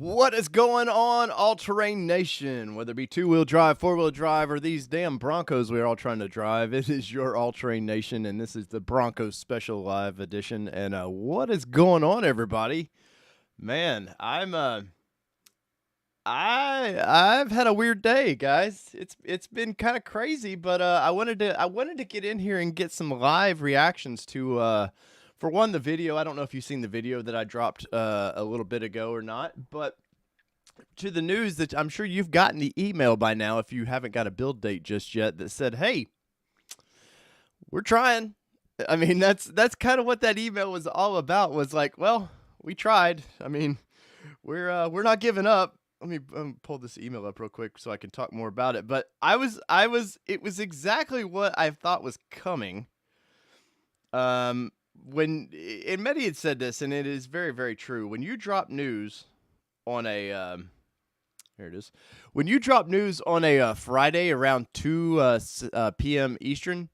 What is going on, all-terrain nation? Whether it be two-wheel drive, four-wheel drive, or these damn Broncos we're all trying to drive, it is your all-terrain nation, and this is the Broncos Special Live Edition. And what is going on, everybody? Man, I've had a weird day, guys. It's been kind of crazy, but I wanted to get in here and get some live reactions to for one, the video. I don't know if you've seen the video that I dropped a little bit ago or not, but to the news that I'm sure you've gotten the email by now if you haven't got a build date just yet that said, "Hey, we're trying." I mean, that's kind of what that email was all about. Was like, well, we tried. I mean, we're not giving up. Let me pull this email up real quick so I can talk more about it. But it was exactly what I thought was coming. And Mehdi had said this, and it is very, very true. When you drop news on a here it is. When you drop news on a Friday around 2 p.m. Eastern,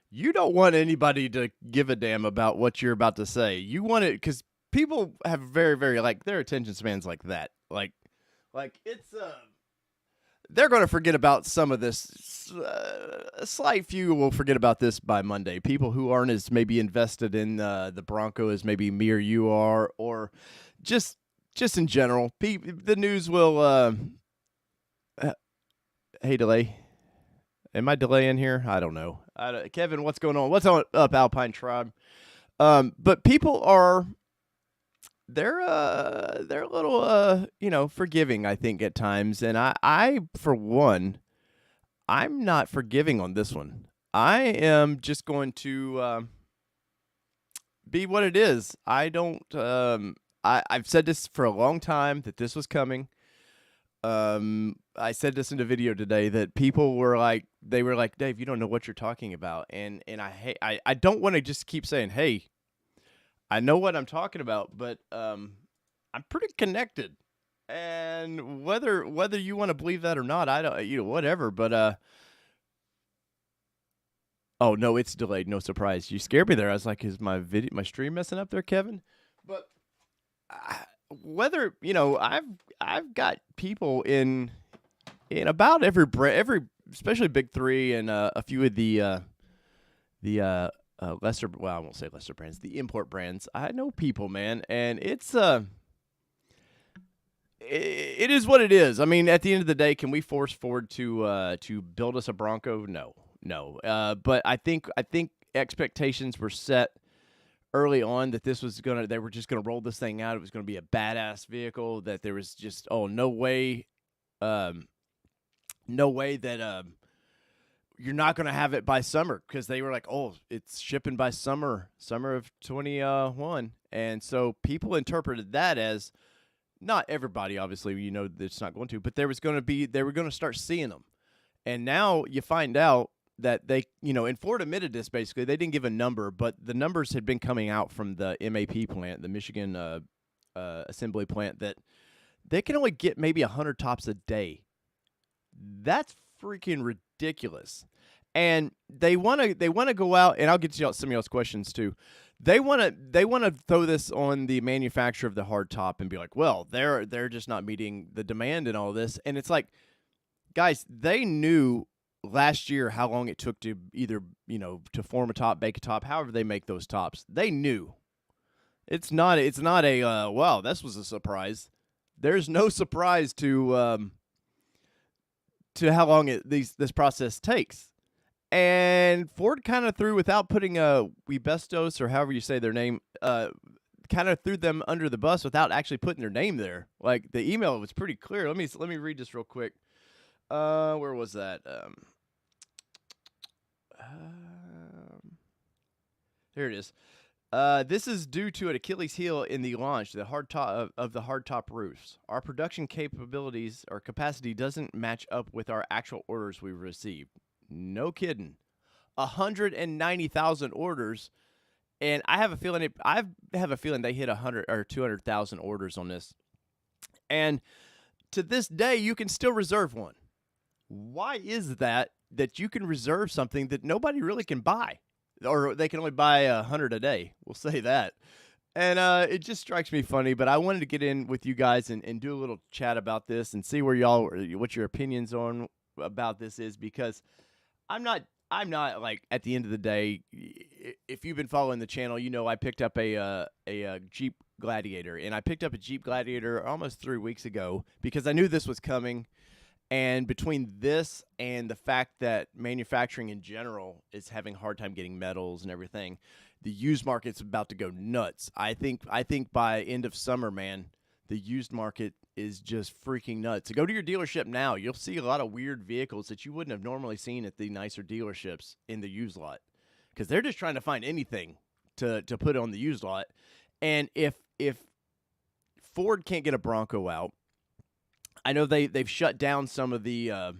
you don't want anybody to give a damn about what you're about to say. You want it because people have very, very like their attention spans like that. Like it's they're going to forget about some of this. A slight few will forget about this by Monday. People who aren't as maybe invested in the Bronco as maybe me or you are, or just in general, the news will. Hey, delay. Am I delaying here? I don't know. Kevin, what's going on? What's on up, Alpine Tribe? But people are. They're a little forgiving, I think, at times, and I for one, I'm not forgiving on this one. I am just going to be what it is. I don't. I've said this for a long time that this was coming. I said this in a video today that people were like, Dave, you don't know what you're talking about, and I don't want to just keep saying, hey. I know what I'm talking about, but I'm pretty connected, and whether you want to believe that or not, I don't, whatever. But oh no, it's delayed. No surprise. You scared me there. I was like, is my stream messing up there, Kevin? But whether I've got people in about every especially big three and a few of the lesser, well, I won't say lesser brands, the import brands. I know people, man, and it's it is what it is. I mean, at the end of the day, can we force Ford to build us a Bronco? No. But I think expectations were set early on that they were just gonna roll this thing out. It was gonna be a badass vehicle. That there was just no way that you're not going to have it by summer, because they were like, oh, it's shipping by summer of 21. And so people interpreted that as, not everybody, obviously, it's not going to, but they were going to start seeing them. And now you find out that they, and Ford admitted this basically, they didn't give a number, but the numbers had been coming out from the MAP plant, the Michigan assembly plant, that they can only get maybe 100 tops a day. That's freaking ridiculous. And they want to go out, and I'll get to some of y'all's questions too. They want to throw this on the manufacturer of the hard top and be like, well, they're just not meeting the demand and all this. And it's like, guys, they knew last year how long it took to either to form a top, bake a top, however they make those tops. They knew. It's not a wow, this was a surprise. There's no surprise to how long this process takes. And Ford kind of threw, without putting Webestos, or however you say their name, kind of threw them under the bus without actually putting their name there. Like, the email was pretty clear. Let me read this real quick. Where was that? Here it is. This is due to an Achilles heel in the launch of the hardtop roofs. Our production capabilities or capacity doesn't match up with our actual orders we received. No kidding. 190,000 orders, and I have a feeling they hit 100 or 200,000 orders on this. And to this day, you can still reserve one. Why is that you can reserve something that nobody really can buy? Or they can only buy 100 a day. We'll say that. And it just strikes me funny, but I wanted to get in with you guys and do a little chat about this and see what your opinions on about this is, because I'm not I'm not like, at the end of the day, if you've been following the channel, I picked up a Jeep Gladiator, and I picked up a Jeep Gladiator almost 3 weeks ago because I knew this was coming. And between this and the fact that manufacturing in general is having a hard time getting metals and everything, the used market's about to go nuts. I think by end of summer, man, the used market is just freaking nuts. So go to your dealership now. You'll see a lot of weird vehicles that you wouldn't have normally seen at the nicer dealerships in the used lot, because they're just trying to find anything to put on the used lot. And if Ford can't get a Bronco out, I know they've shut down some of the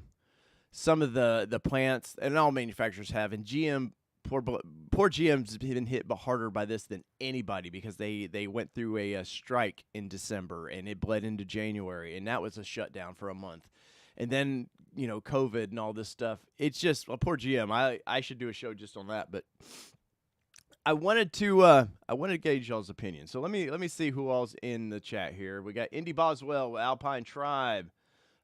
plants, and all manufacturers have. And GM, poor GM's been hit harder by this than anybody, because they went through a strike in December, and it bled into January, and that was a shutdown for a month. And then COVID and all this stuff. It's just poor GM. I should do a show just on that, but I wanted to gauge y'all's opinion. So let me see who all's in the chat here. We got Indy Boswell, Alpine Tribe,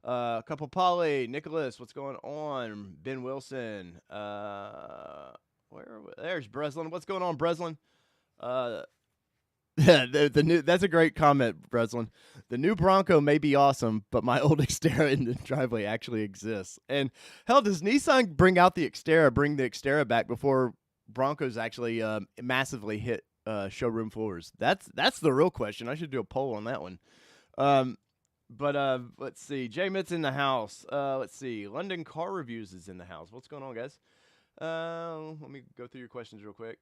a couple Polly, Nicholas, what's going on? Ben Wilson, there's Breslin. What's going on, Breslin? The new, that's a great comment, Breslin. The new Bronco may be awesome, but my old Xterra in the driveway actually exists. And hell, does Nissan bring the Xterra back before Broncos actually massively hit showroom floors? That's the real question. I should do a poll on that one. But let's see. Jay Mitt's in the house. Let's see. London Car Reviews is in the house. What's going on, guys? Let me go through your questions real quick.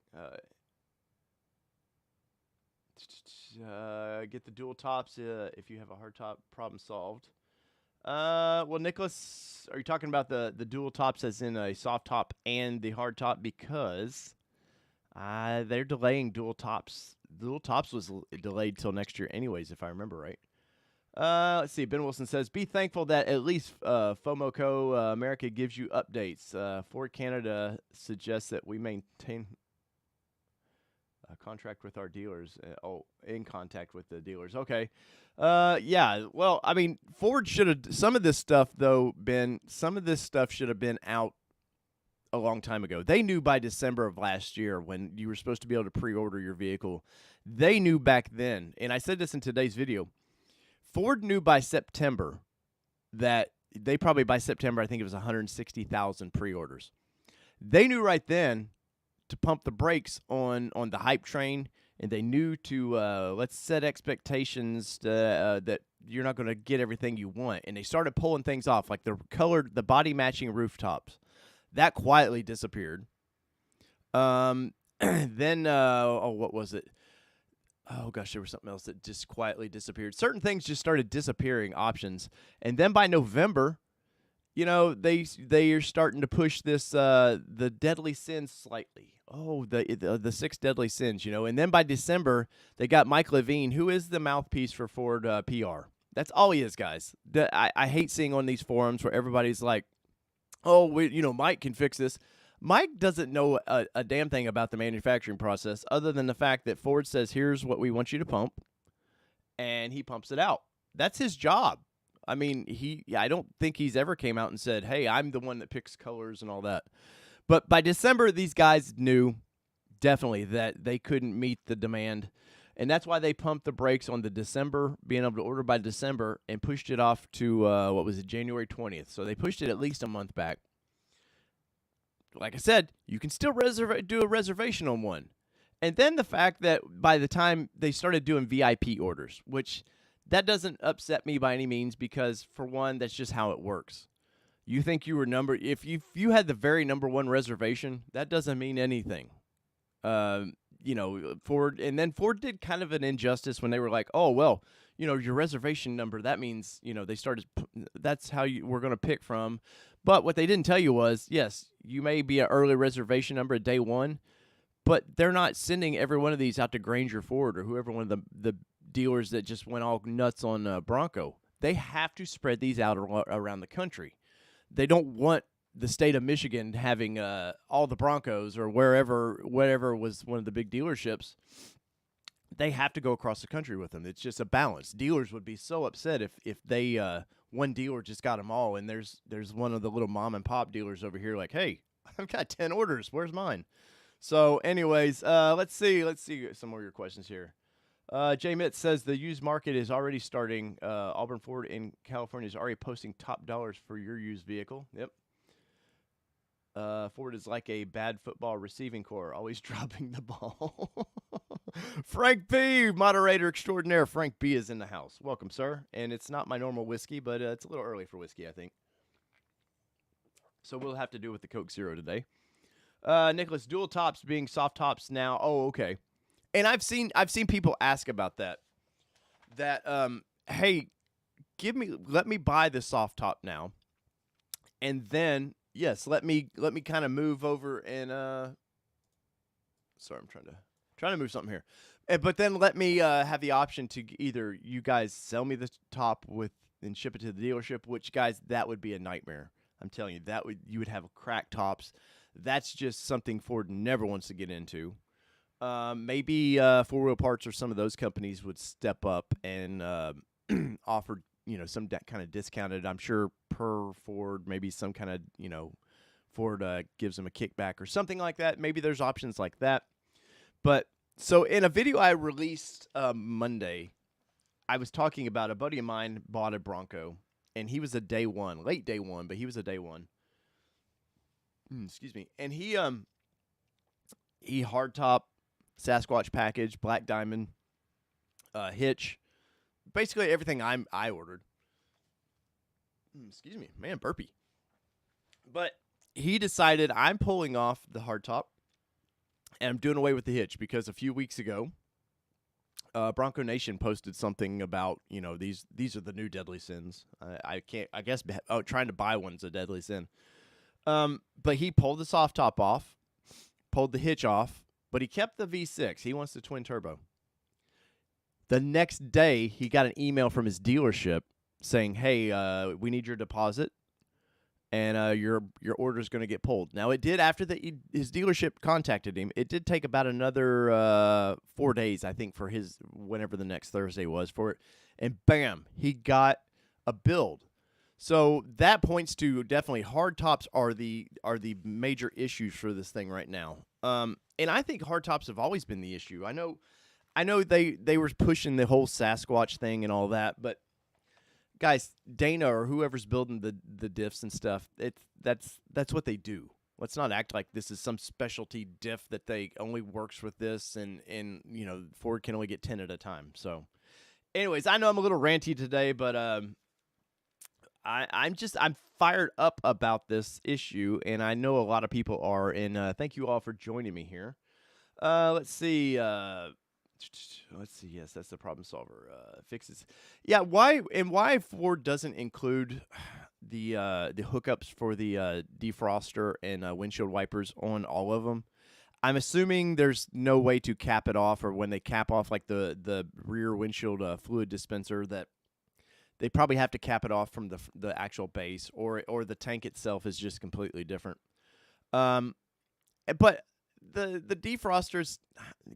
Get the dual tops if you have a hard top, problem solved. Well, Nicholas, are you talking about the dual tops as in a soft top and the hard top? Because they're delaying dual tops. Dual tops was delayed till next year anyways, if I remember right. Let's see. Ben Wilson says, be thankful that at least FOMOCO America gives you updates. Ford Canada suggests that we maintain contract with our dealers. In contact with the dealers. Okay. Yeah. Well, I mean, Ford should have, some of this stuff though, some of this stuff should have been out a long time ago. They knew by December of last year, when you were supposed to be able to pre-order your vehicle. They knew back then, and I said this in today's video, Ford knew by September that by September, I think it was 160,000 pre-orders. They knew right then to pump the brakes on the hype train, and they knew to let's set expectations that you're not going to get everything you want. And they started pulling things off, like the body matching rooftops. That quietly disappeared. Then what was it? Oh gosh, there was something else that just quietly disappeared. Certain things just started disappearing, options. And then by November, they are starting to push this the deadly sins slightly. Oh, the 6 deadly sins, And then by December, they got Mike Levine, who is the mouthpiece for Ford PR. That's all he is, guys. I hate seeing on these forums where everybody's like, oh, Mike can fix this. Mike doesn't know a damn thing about the manufacturing process, other than the fact that Ford says, here's what we want you to pump, and he pumps it out. That's his job. I mean, I don't think he's ever came out and said, hey, I'm the one that picks colors and all that. But by December, these guys knew definitely that they couldn't meet the demand, and that's why they pumped the brakes on the December, being able to order by December, and pushed it off to, January 20th. So they pushed it at least a month back. Like I said, you can still do a reservation on one. And then the fact that by the time they started doing VIP orders, which that doesn't upset me by any means, because for one, that's just how it works. You think you were if you had the very number one reservation, that doesn't mean anything. Ford did kind of an injustice when they were like, oh, well, your reservation number, that means, they started, that's how we're going to pick from. But what they didn't tell you was, yes, you may be an early reservation number at day one, but they're not sending every one of these out to Granger Ford or whoever one of the dealers that just went all nuts on Bronco. They have to spread these out around the country. They don't want the state of Michigan having all the Broncos or whatever was one of the big dealerships. they have to go across the country with them. It's just a balance. Dealers would be so upset if they one dealer just got them all, and there's one of the little mom and pop dealers over here like, hey, I've got 10 orders. Where's mine? So, anyways, let's see some more of your questions here. Jay Mitt says the used market is already starting. Auburn Ford in California is already posting top dollars for your used vehicle. Yep. Ford is like a bad football receiving corps, always dropping the ball. Frank B, moderator extraordinaire. Frank B is in the house. Welcome, sir. And it's not my normal whiskey, but it's a little early for whiskey, I think. So we'll have to do with the Coke Zero today. Nicholas, dual tops being soft tops now. Oh, okay. And I've seen people ask about that. Hey, let me buy the soft top now, and then yes, let me kind of move over and sorry, I'm trying to move something here, but then let me have the option to either you guys sell me the top and ship it to the dealership. Which, guys, that would be a nightmare. I'm telling you, you would have cracked tops. That's just something Ford never wants to get into. Maybe 4-Wheel Parts or some of those companies would step up and offer, some kind of discounted. I'm sure per Ford, maybe some kind of, Ford gives them a kickback or something like that. Maybe there's options like that. But so in a video I released Monday, I was talking about a buddy of mine bought a Bronco, and he was a day one, late day one, but he was a day one. Excuse me. And he hardtop Sasquatch package, black diamond, hitch, basically everything I ordered. Excuse me, man, burpee. But he decided I'm pulling off the hardtop, and I'm doing away with the hitch because a few weeks ago, Bronco Nation posted something about these are the new deadly sins. I guess trying to buy one's a deadly sin. But he pulled the soft top off, pulled the hitch off. But he kept the V6. He wants the twin turbo. The next day, he got an email from his dealership saying, hey, we need your deposit, and your order's going to get pulled. Now, it did, after his dealership contacted him, it did take about another 4 days, I think, for whenever the next Thursday was for it. And bam, he got a build. So that points to definitely hard tops are the major issues for this thing right now. And I think hard tops have always been the issue. I know they were pushing the whole Sasquatch thing and all that, but guys, Dana or whoever's building the diffs and stuff, that's what they do. Let's not act like this is some specialty diff that they only works with this, and Ford can only get 10 at a time. So, anyways, I know I'm a little ranty today, but I'm fired up about this issue, and I know a lot of people are, and thank you all for joining me here. Let's see. Yes, that's the problem solver. Fixes. Yeah, why Ford doesn't include the hookups for the defroster and windshield wipers on all of them? I'm assuming there's no way to cap it off, or when they cap off like the rear windshield fluid dispenser, that they probably have to cap it off from the actual base, or the tank itself is just completely different. But the defrosters,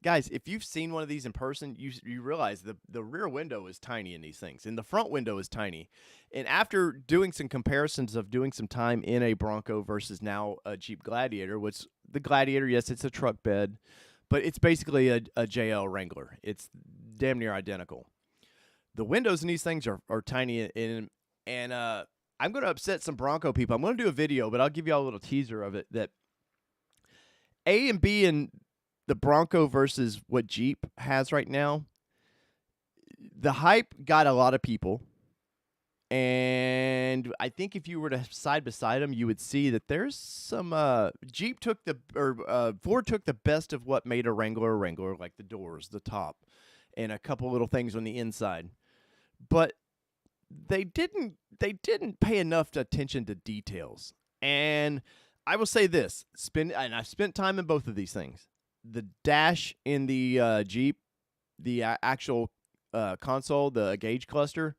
guys, if you've seen one of these in person, you realize the rear window is tiny in these things, and the front window is tiny. And after doing some comparisons of doing some time in a Bronco versus now a Jeep Gladiator, which the Gladiator, yes, it's a truck bed, but it's basically a JL Wrangler. It's damn near identical. The windows in these things are tiny, and I'm going to upset some Bronco people. I'm going to do a video, but I'll give you all a little teaser of it, that A and B in the Bronco versus what Jeep has right now, the hype got a lot of people, and I think if you were to side beside them, you would see that there's some Ford took the best of what made a Wrangler, like the doors, the top, and a couple little things on the inside. But they didn't pay enough attention to details. And I will say this, and I've spent time in both of these things. The dash in the Jeep, the actual console, the gauge cluster,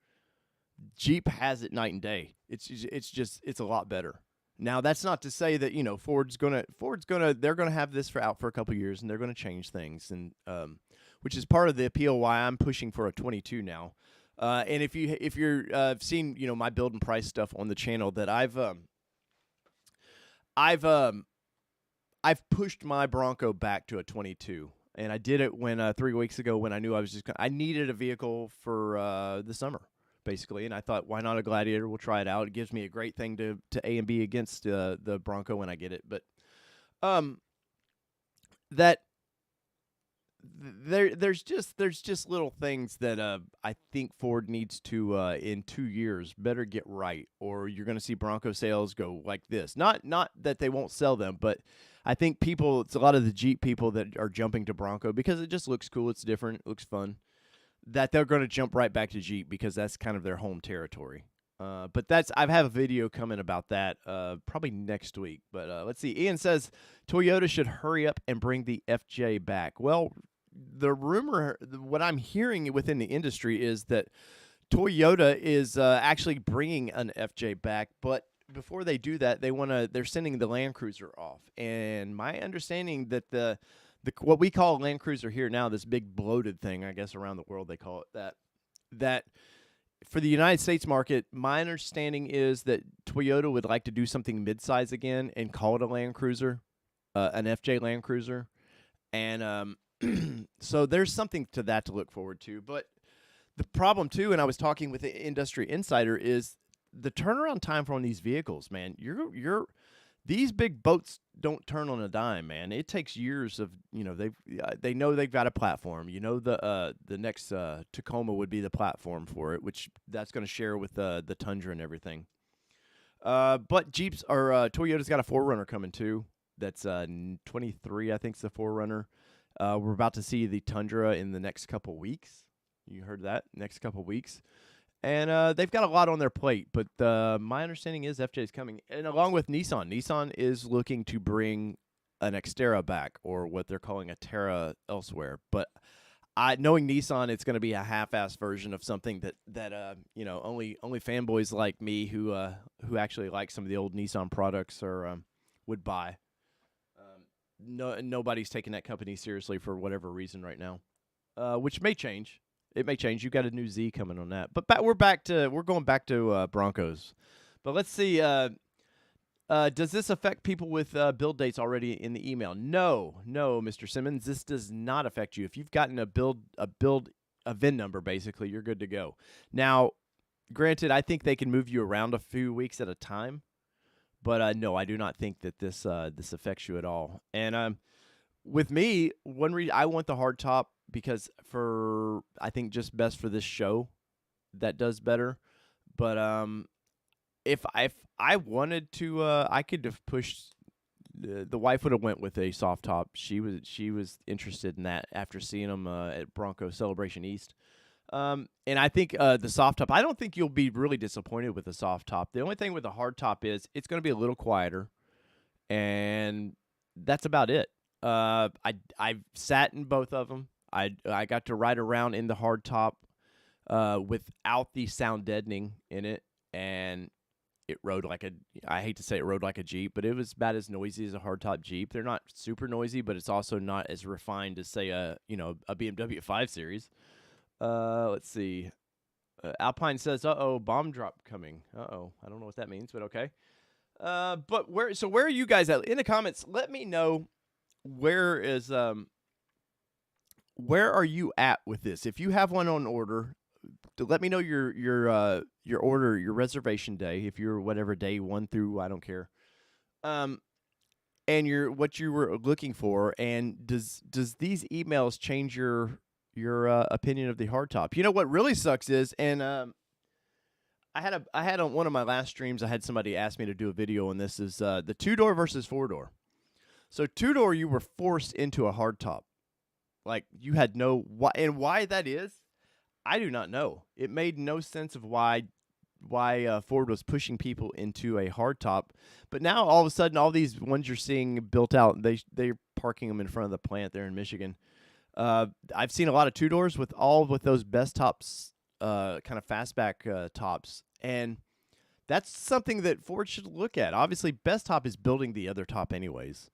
Jeep has it night and day. It's a lot better. Now, that's not to say that, Ford's gonna they're gonna have this out for a couple years, and they're gonna change things. And which is part of the appeal why I'm pushing for a 22 now. And if you're seen my build and price stuff on the channel, that I've pushed my Bronco back to a 22, and I did it when 3 weeks ago when I knew I needed a vehicle for the summer basically, and I thought, why not a Gladiator? We'll try it out. It gives me a great thing to A and B against the Bronco when I get it, but that. There's just little things that I think Ford needs to in 2 years better get right, or you're going to see Bronco sales go like this. Not that they won't sell them, but I think it's a lot of the Jeep people that are jumping to Bronco because it just looks cool, it's different, it looks fun. That they're going to jump right back to Jeep because that's kind of their home territory. But I have a video coming about that probably next week. But let's see. Ian says Toyota should hurry up and bring the FJ back. Well, the rumor, what I'm hearing within the industry is that Toyota is actually bringing an FJ back, but before they do that, they're sending the Land Cruiser off. And my understanding that what we call Land Cruiser here now, this big bloated thing, I guess around the world they call it that for the United States market, my understanding is that Toyota would like to do something midsize again and call it a Land Cruiser, an FJ Land Cruiser. And so there's something to that to look forward to. But the problem, too, and I was talking with the Industry Insider, is the turnaround time for one of these vehicles, man. These big boats don't turn on a dime, man. It takes years of, they know they've got a platform. The next Tacoma would be the platform for it, which that's going to share with the Tundra and everything. But Toyota's got a 4Runner coming too. That's 23, I think, is the 4Runner. We're about to see the Tundra in the next couple weeks. You heard that? Next couple weeks. And they've got a lot on their plate, but my understanding is FJ is coming. And along with Nissan. Nissan is looking to bring an Xterra back, or what they're calling a Terra elsewhere. But knowing Nissan, it's going to be a half-ass version of something that only fanboys like me who actually like some of the old Nissan products would buy. Nobody's taking that company seriously for whatever reason right now, which may change. It may change. You got a new Z coming on that, but we're going back to Broncos. But let's see. Does this affect people with build dates already in the email? No, Mr. Simmons. This does not affect you. If you've gotten a VIN number, basically, you're good to go. Now, granted, I think they can move you around a few weeks at a time. But no, I do not think that this affects you at all. And with me, one reason I want the hardtop because I think just best for this show, that does better. But if I wanted to, I could have pushed. The wife would have went with a soft top. She was interested in that after seeing them at Bronco Celebration East. And I think the soft top, I don't think you'll be really disappointed with the soft top. The only thing with the hard top is it's going to be a little quieter, and that's about it. I've sat in both of them. I got to ride around in the hard top without the sound deadening in it, and it rode I hate to say it rode like a Jeep, but it was about as noisy as a hardtop Jeep. They're not super noisy, but it's also not as refined as, say, a BMW 5 Series. Let's see. Alpine says, bomb drop coming. I don't know what that means, but okay. But where are you guys at? In the comments, let me know where are you at with this? If you have one on order, let me know your order, your reservation day, if you're whatever day 1 through, I don't care. And what you were looking for, and does these emails change your opinion of the hardtop? You know what really sucks is, and I had on one of my last streams, I had somebody ask me to do a video on this, is the 2-door versus 4-door. So 2-door, you were forced into a hardtop, like you had why that is, I do not know. It made no sense of why Ford was pushing people into a hardtop, but now all of a sudden, all these ones you're seeing built out, they're parking them in front of the plant there in Michigan. I've seen a lot of 2-doors with those best tops, kind of fastback tops, and that's something that Ford should look at. Obviously, best top is building the other top anyways,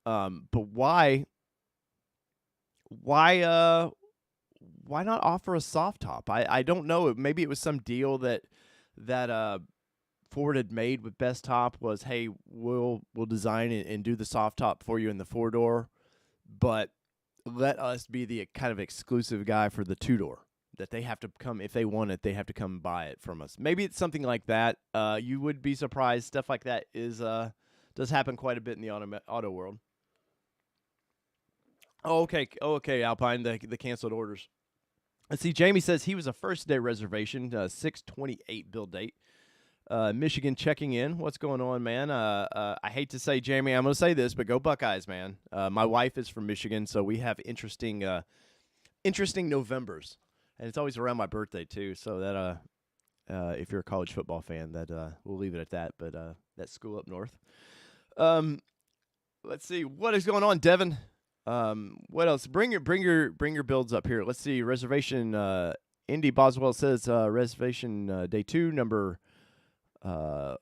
but why why not offer a soft top? I don't know. Maybe it was some deal that Ford had made with Best Top was, hey, we'll design and do the soft top for you in the 4-door, but let us be the kind of exclusive guy for the 2-door. That they have to come, if they want it, they have to come buy it from us. Maybe it's something like that. You would be surprised. Stuff like that does happen quite a bit in the auto world. Oh, okay, Alpine, the canceled orders. Let's see. Jamie says he was a first-day reservation, 6/28 build date. Michigan checking in. What's going on, man? I hate to say, Jamie, I'm going to say this, but go Buckeyes, man. My wife is from Michigan, so we have interesting Novembers. And it's always around my birthday, too, so that if you're a college football fan, that we'll leave it at that, but that's school up north. Let's see. What is going on, Devin? What else? Bring your builds up here. Let's see. Reservation, Indy Boswell says reservation day 2, number OBX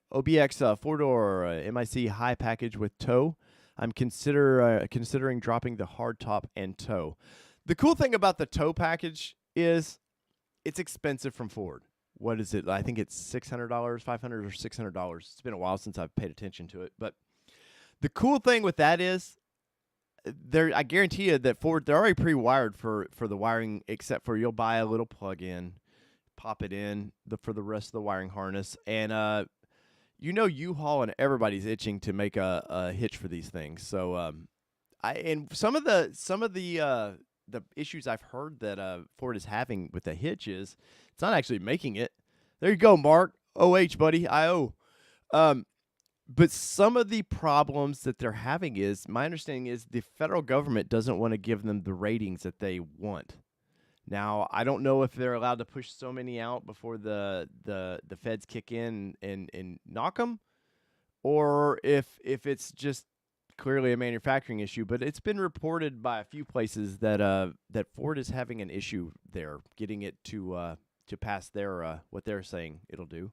4-door MIC high package with tow. I'm considering dropping the hard top and tow. The cool thing about the tow package is it's expensive from Ford. What is it? I think it's $600, $500 or $600. It's been a while since I've paid attention to it. But the cool thing with that is I guarantee you that Ford, they're already pre-wired for the wiring, except for you'll buy a little plug-in, pop it in for the rest of the wiring harness. And U-Haul and everybody's itching to make a hitch for these things. So and some of the issues I've heard that Ford is having with the hitch is it's not actually making it. There you go, Mark. OH, buddy. IO. But some of the problems that they're having is, my understanding is the federal government doesn't want to give them the ratings that they want. Now, I don't know if they're allowed to push so many out before the feds kick in and knock them, or if it's just clearly a manufacturing issue, but it's been reported by a few places that Ford is having an issue there, getting it to pass their what they're saying it'll do.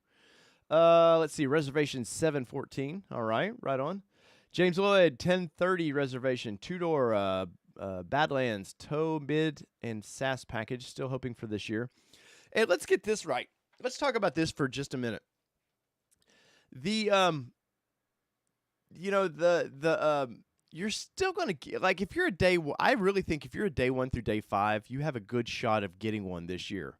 Let's see, reservation 714. All right, right on. James Lloyd, 1030 reservation, 2-door Badlands tow mid and SAS package. Still hoping for this year. And let's get this right. Let's talk about this for just a minute. You're still going to get, like, if you're I really think if you're a day 1 through day 5, you have a good shot of getting one this year.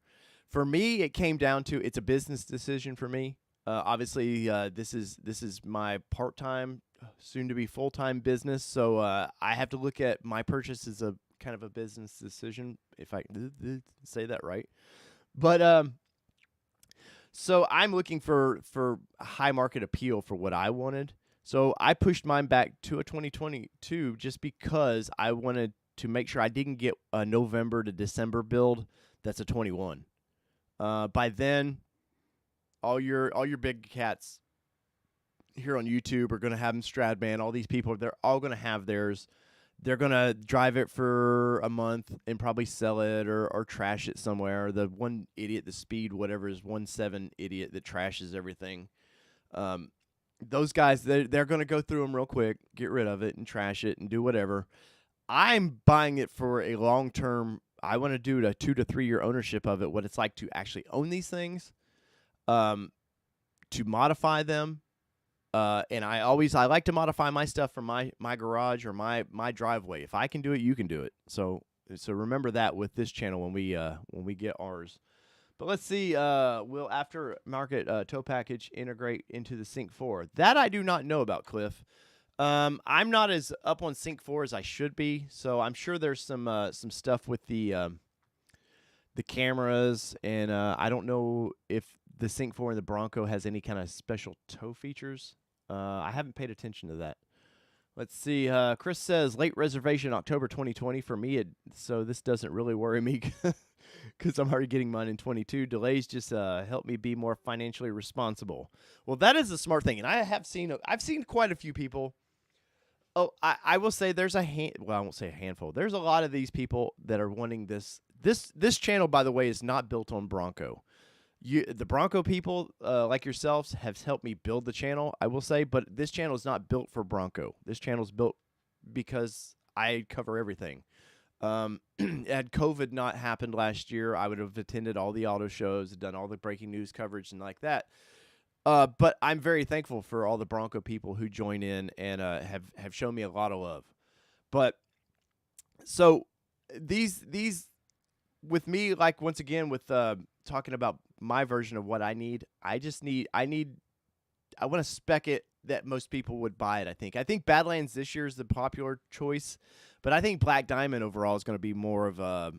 For me, it came down to, it's a business decision for me. Obviously, this is my part-time, soon-to-be full-time business, so I have to look at my purchase as a kind of a business decision, if I say that right. But so I'm looking for high market appeal for what I wanted. So I pushed mine back to a 2022 just because I wanted to make sure I didn't get a November to December build that's a 21. By then, all your big cats here on YouTube are going to have them Stradman. All these people, they're all going to have theirs. They're going to drive it for a month and probably sell it or trash it somewhere. The one idiot, the speed, whatever, is 1.7 idiot that trashes everything. Those guys, they're going to go through them real quick, get rid of it and trash it and do whatever. I'm buying it for a long-term. I want to do a 2 to 3 year ownership of it, what it's like to actually own these things, to modify them. And I like to modify my stuff from my garage or my driveway. If I can do it, you can do it. So remember that with this channel when we get ours. But let's see, will aftermarket tow package integrate into the Sync 4? That I do not know about, Cliff. I'm not as up on Sync 4 as I should be, so I'm sure there's some stuff with the cameras, and I don't know if the Sync 4 in the Bronco has any kind of special tow features. I haven't paid attention to that. Let's see. Chris says late reservation October 2020 for me, so this doesn't really worry me because I'm already getting mine in 22. Delays just help me be more financially responsible. Well, that is a smart thing, and I've seen quite a few people. Oh, I will say there's I won't say a handful. There's a lot of these people that are wanting this. This channel, by the way, is not built on Bronco. The Bronco people, like yourselves, have helped me build the channel, I will say, but this channel is not built for Bronco. This channel is built because I cover everything. Had COVID not happened last year, I would have attended all the auto shows, done all the breaking news coverage and like that. But I'm very thankful for all the Bronco people who join in and have shown me a lot of love. But so these with me, like once again with talking about my version of what I need, I want to spec it that most people would buy it. I think Badlands this year is the popular choice, but I think Black Diamond overall is going to be more of a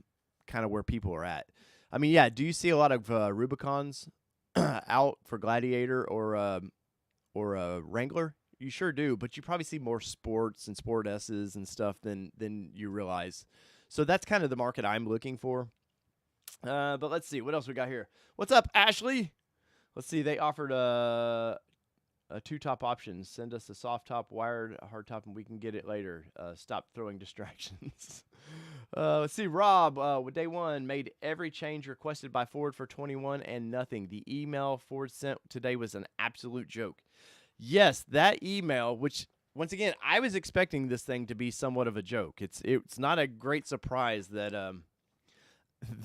kind of where people are at. I mean, yeah. Do you see a lot of Rubicons out for Gladiator or Wrangler? You sure do, but you probably see more sports and Sport S's and stuff than you realize. So that's kind of the market I'm looking for. But let's see what else we got here. What's up, Ashley? Let's see. They offered two top options. Send us a soft top, wired, a hard top, and we can get it later. Stop throwing distractions. Let's see. Rob, with day one, made every change requested by Ford for 21 and nothing. The email Ford sent today was an absolute joke. Yes, that email, which once again, I was expecting this thing to be somewhat of a joke. It's not a great surprise that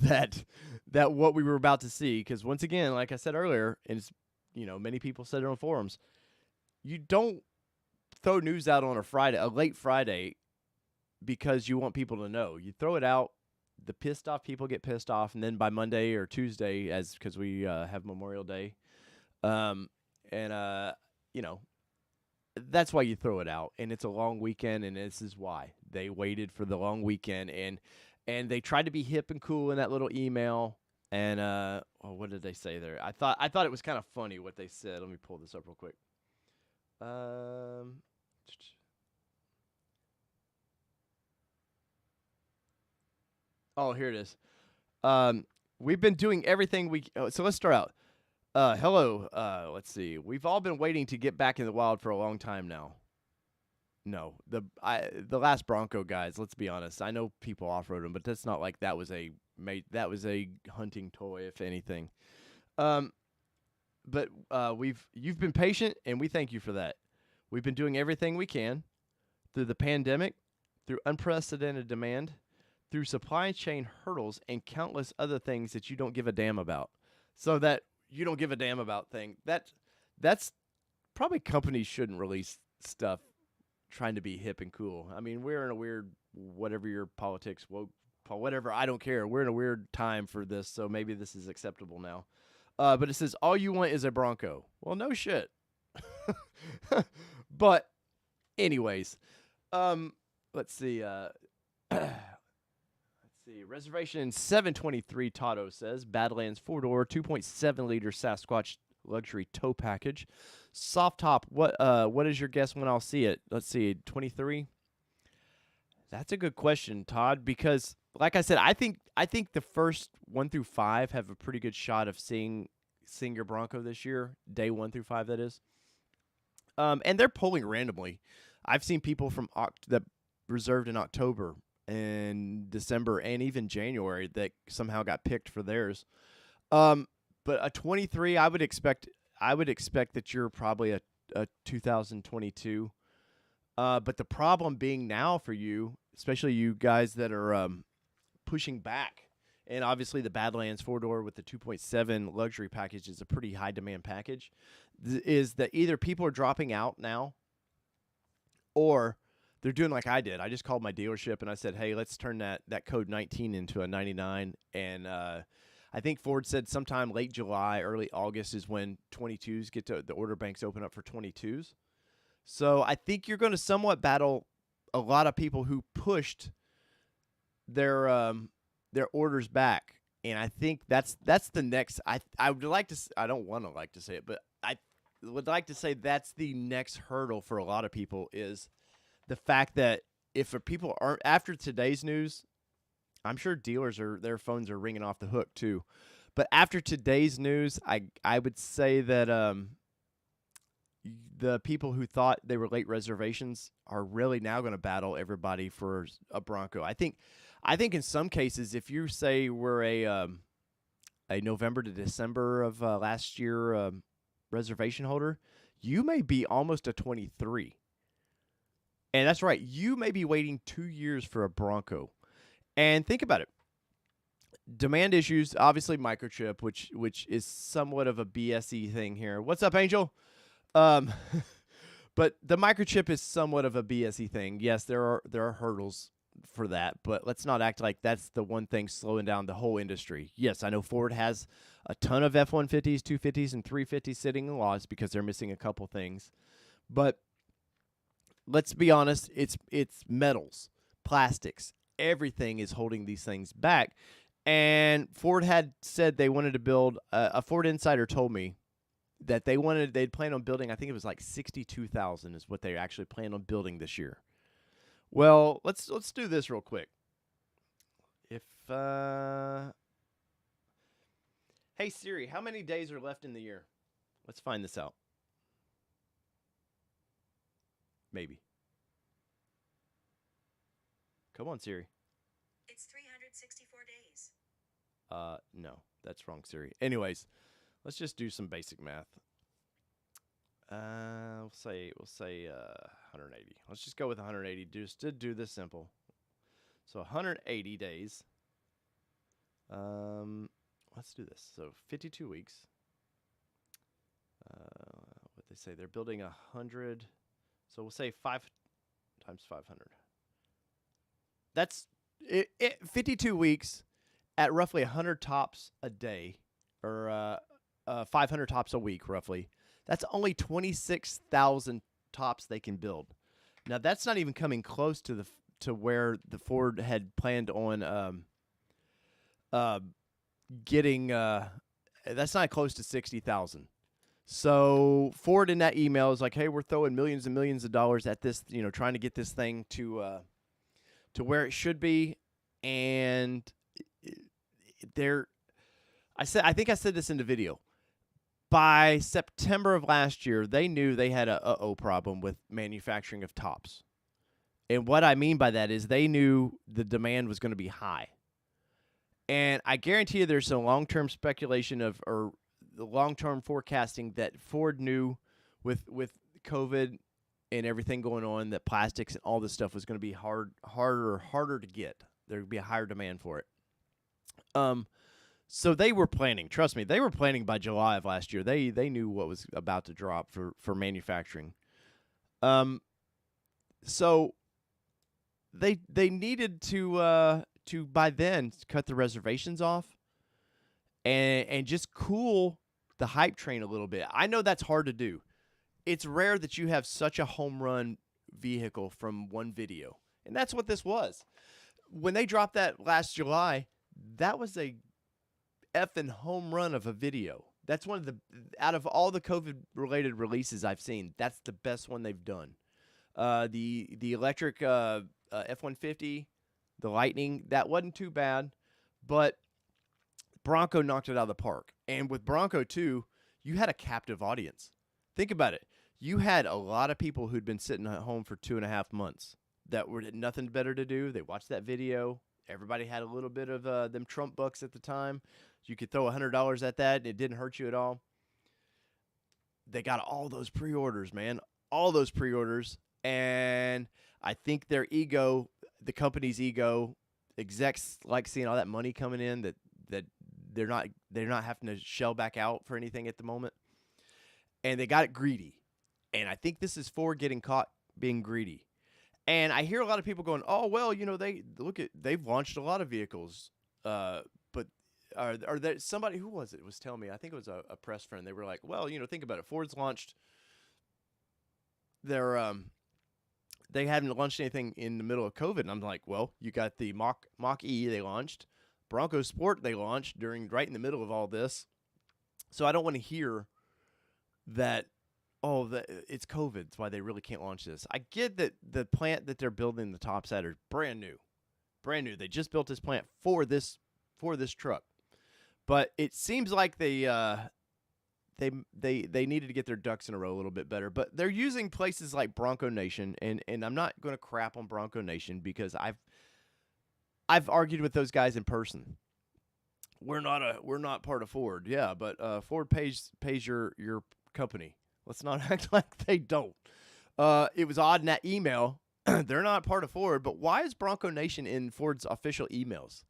that what we were about to see, because once again, like I said earlier, and it's many people said it on forums, you don't throw news out on a late Friday, because you want people to know. You throw it out, the pissed off people get pissed off, and then by Monday or Tuesday, because we have Memorial Day, and that's why you throw it out, and it's a long weekend, and this is why they waited for the long weekend, and they tried to be hip and cool in that little email. And what did they say there? I thought it was kind of funny what they said. Let me pull this up real quick. Oh, here it is. We've been doing everything so let's start out. Hello. Let's see. We've all been waiting to get back in the wild for a long time now. No, the last Bronco guys. Let's be honest. I know people off-road them, but that's not like that was a hunting toy, if anything. But you've been patient, and we thank you for that. We've been doing everything we can through the pandemic, through unprecedented demand, through supply chain hurdles, and countless other things that you don't give a damn about. So that you don't give a damn about thing that's probably companies shouldn't release stuff trying to be hip and cool. I mean, we're in a weird, whatever your politics, woke, whatever, I don't care. We're in a weird time for this, so maybe this is acceptable now. But it says, all you want is a Bronco. Well, no shit. But anyways, let's see. Let's see. Reservation 723 Tato says, Badlands 4-door, 2.7-liter Sasquatch luxury tow package. Soft top, what is your guess when I'll see it? Let's see, 23? That's a good question, Todd, because like I said, I think the first 1 through 5 have a pretty good shot of seeing your Bronco this year, day 1 through 5, that is. And they're polling randomly. I've seen people from that reserved in October and December and even January that somehow got picked for theirs. But a 23, I would expect that you're probably a 2022. But the problem being now for you, especially you guys that are pushing back, and obviously the Badlands 4-door with the 2.7 luxury package is a pretty high demand package, is that either people are dropping out now, or they're doing like I did. I just called my dealership and I said, hey, let's turn that code 19 into a 99. And I think Ford said sometime late July, early August is when 22s get to the order banks open up for 22s. So I think you're going to somewhat battle a lot of people who pushed their orders back, and I think that's the next. I would like to. I don't want to like to say it, but I would like to say that's the next hurdle for a lot of people, is the fact that if people aren't after today's news, I'm sure dealers their phones are ringing off the hook too. But after today's news, I would say that the people who thought they were late reservations are really now going to battle everybody for a Bronco. I think in some cases, if you say we're a November to December of last year reservation holder, you may be almost a 23. And that's right. You may be waiting 2 years for a Bronco. And think about it. Demand issues, obviously microchip, which is somewhat of a BSE thing here. What's up, Angel? Um, but the microchip is somewhat of a BSE thing. Yes, there are hurdles for that, but let's not act like that's the one thing slowing down the whole industry. Yes, I know Ford has a ton of F-150s, 250s, and 350s sitting in lots because they're missing a couple things. But let's be honest, it's metals, plastics, everything is holding these things back. And Ford had said they wanted to build. A Ford insider told me that they'd plan on building. I think it was like 62,000 is what they actually plan on building this year. Well, let's do this real quick. If hey Siri, how many days are left in the year? Let's find this out. Maybe. Come on, Siri. It's 364 days. No, that's wrong, Siri. Anyways, let's just do some basic math. We'll say 180. Let's just go with 180 just to do this simple. So 180 days. Let's do this. So 52 weeks. What they say, they're building 100. So we'll say 5 times 500. That's it, 52 weeks at roughly 100 tops a day, or 500 tops a week, roughly. That's only 26,000 tops they can build. Now that's not even coming close to where the Ford had planned on getting. That's not close to 60,000. So Ford in that email is like, "Hey, we're throwing millions and millions of dollars at this, trying to get this thing to where it should be," and I think I said this in the video. By September of last year, they knew they had a problem with manufacturing of tops. And what I mean by that is they knew the demand was going to be high. And I guarantee you there's some long-term speculation or the long-term forecasting that Ford knew with COVID and everything going on, that plastics and all this stuff was going to be harder to get. There would be a higher demand for it. So they were planning. Trust me, they were planning by July of last year. They knew what was about to drop for manufacturing. So they needed to by then cut the reservations off and just cool the hype train a little bit. I know that's hard to do. It's rare that you have such a home run vehicle from one video, and that's what this was. When they dropped that last July, that was a effing home run of a video. That's one of the, out of all the COVID related releases I've seen, that's the best one they've done. The electric F-150, the Lightning, that wasn't too bad, but Bronco knocked it out of the park. And with Bronco too, you had a captive audience. Think about it. You had a lot of people who'd been sitting at home for 2.5 months that were nothing better to do. They watched that video. Everybody had a little bit of them Trump bucks at the time. You could throw $100 at that, and it didn't hurt you at all. They got all those pre-orders, man. All those pre-orders. And I think their ego, the company's ego, execs like seeing all that money coming in that they're not having to shell back out for anything at the moment. And they got it greedy. And I think this is Ford getting caught being greedy. And I hear a lot of people going, "Oh, well, they've launched a lot of vehicles." But are there somebody, who was it, was telling me, I think it was a press friend. They were like, "Well, think about it. Ford's launched their they haven't launched anything in the middle of COVID." And I'm like, "Well, you got the Mach-E they launched, Bronco Sport they launched right in the middle of all this." So I don't want to hear that, it's COVID, that's why they really can't launch this. I get that the plant that they're building the tops at are brand new. They just built this plant for this truck. But it seems like they needed to get their ducks in a row a little bit better. But they're using places like Bronco Nation, and I'm not going to crap on Bronco Nation because I've argued with those guys in person. We're not part of Ford, yeah, but Ford pays your company. Let's not act like they don't. It was odd in that email. They're not part of Ford, but why is Bronco Nation in Ford's official emails?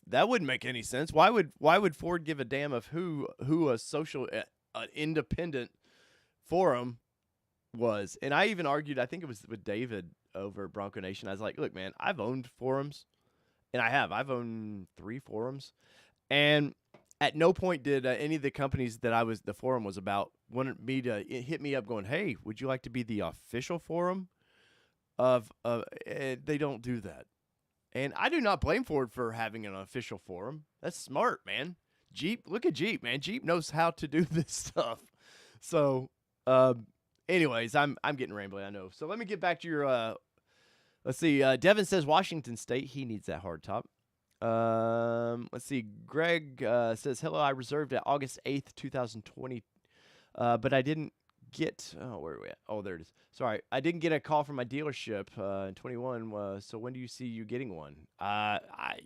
That wouldn't make any sense. Why would Ford give a damn of who a social independent forum was? And I even argued, I think it was with David over Bronco Nation. I was like, look, man, I've owned forums, and I've owned 3 forums, and at no point did any of the companies that the forum was about wanted me to hit me up going, hey, would you like to be the official forum of they don't do that. And I do not blame Ford for having an official forum. That's smart, man. Jeep, look at Jeep, man. Jeep knows how to do this stuff. So, anyways, I'm getting rambling, I know. So let me get back to your let's see. Devin says Washington State. He needs that hard top. Let's see. Greg says, hello, I reserved at August 8th, 2020, but I didn't get, where are we at? Oh, there it is. Sorry. I didn't get a call from my dealership in 21. So when do you see you getting one?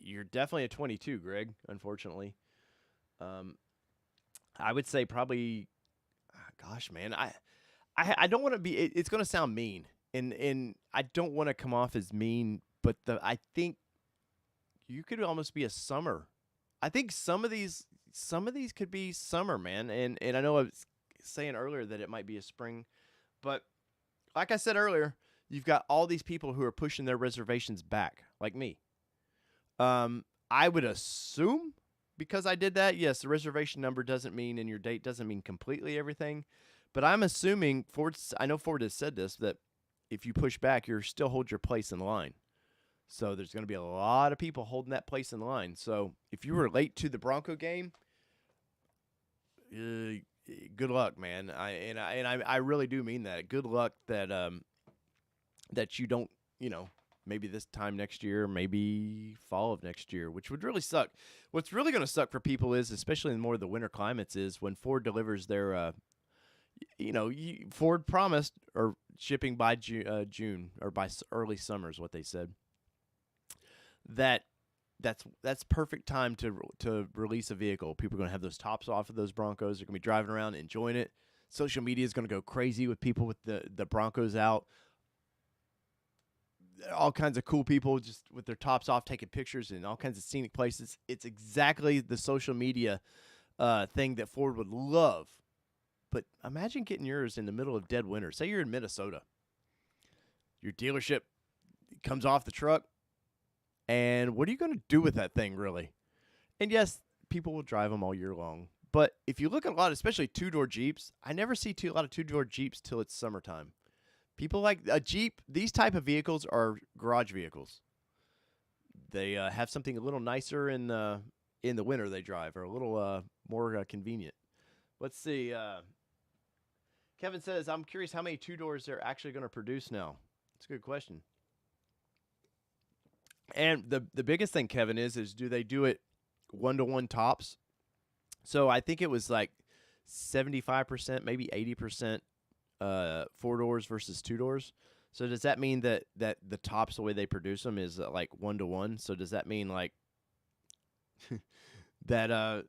You're definitely a 22, Greg, unfortunately. I would say probably, gosh, man, I don't want to be, it's going to sound mean, and I don't want to come off as mean, but I think you could almost be a summer. I think some of these could be summer, man. And I know I was saying earlier that it might be a spring, but like I said earlier, you've got all these people who are pushing their reservations back, like me. I would assume because I did that, yes, the reservation number doesn't mean and your date doesn't mean completely everything, but I'm assuming I know Ford has said this, that if you push back, you still hold your place in line. So there's going to be a lot of people holding that place in line. So if you were late to the Bronco game, good luck, man. I really do mean that. Good luck that that you don't, maybe this time next year, maybe fall of next year, which would really suck. What's really going to suck for people is, especially in more of the winter climates, is when Ford delivers their, Ford promised or shipping by June or by early summer is what they said. That's perfect time to release a vehicle. People are going to have those tops off of those Broncos. They're going to be driving around enjoying it. Social media is going to go crazy with people with the Broncos out. All kinds of cool people just with their tops off taking pictures in all kinds of scenic places. It's exactly the social media thing that Ford would love. But imagine getting yours in the middle of dead winter. Say you're in Minnesota. Your dealership comes off the truck. And what are you going to do with that thing, really? And yes, people will drive them all year long. But if you look at a lot, especially two-door Jeeps, I never see a lot of two-door Jeeps till it's summertime. People like a Jeep. These type of vehicles are garage vehicles. They have something a little nicer in the winter they drive, or a little more convenient. Let's see. Kevin says, I'm curious how many two-doors they're actually going to produce now. That's a good question. And the biggest thing, Kevin, is do they do it 1-to-1 tops? So I think it was like 75%, maybe 80% 4 doors versus 2 doors. So does that mean that the tops, the way they produce them, is like 1-to-1? So does that mean like that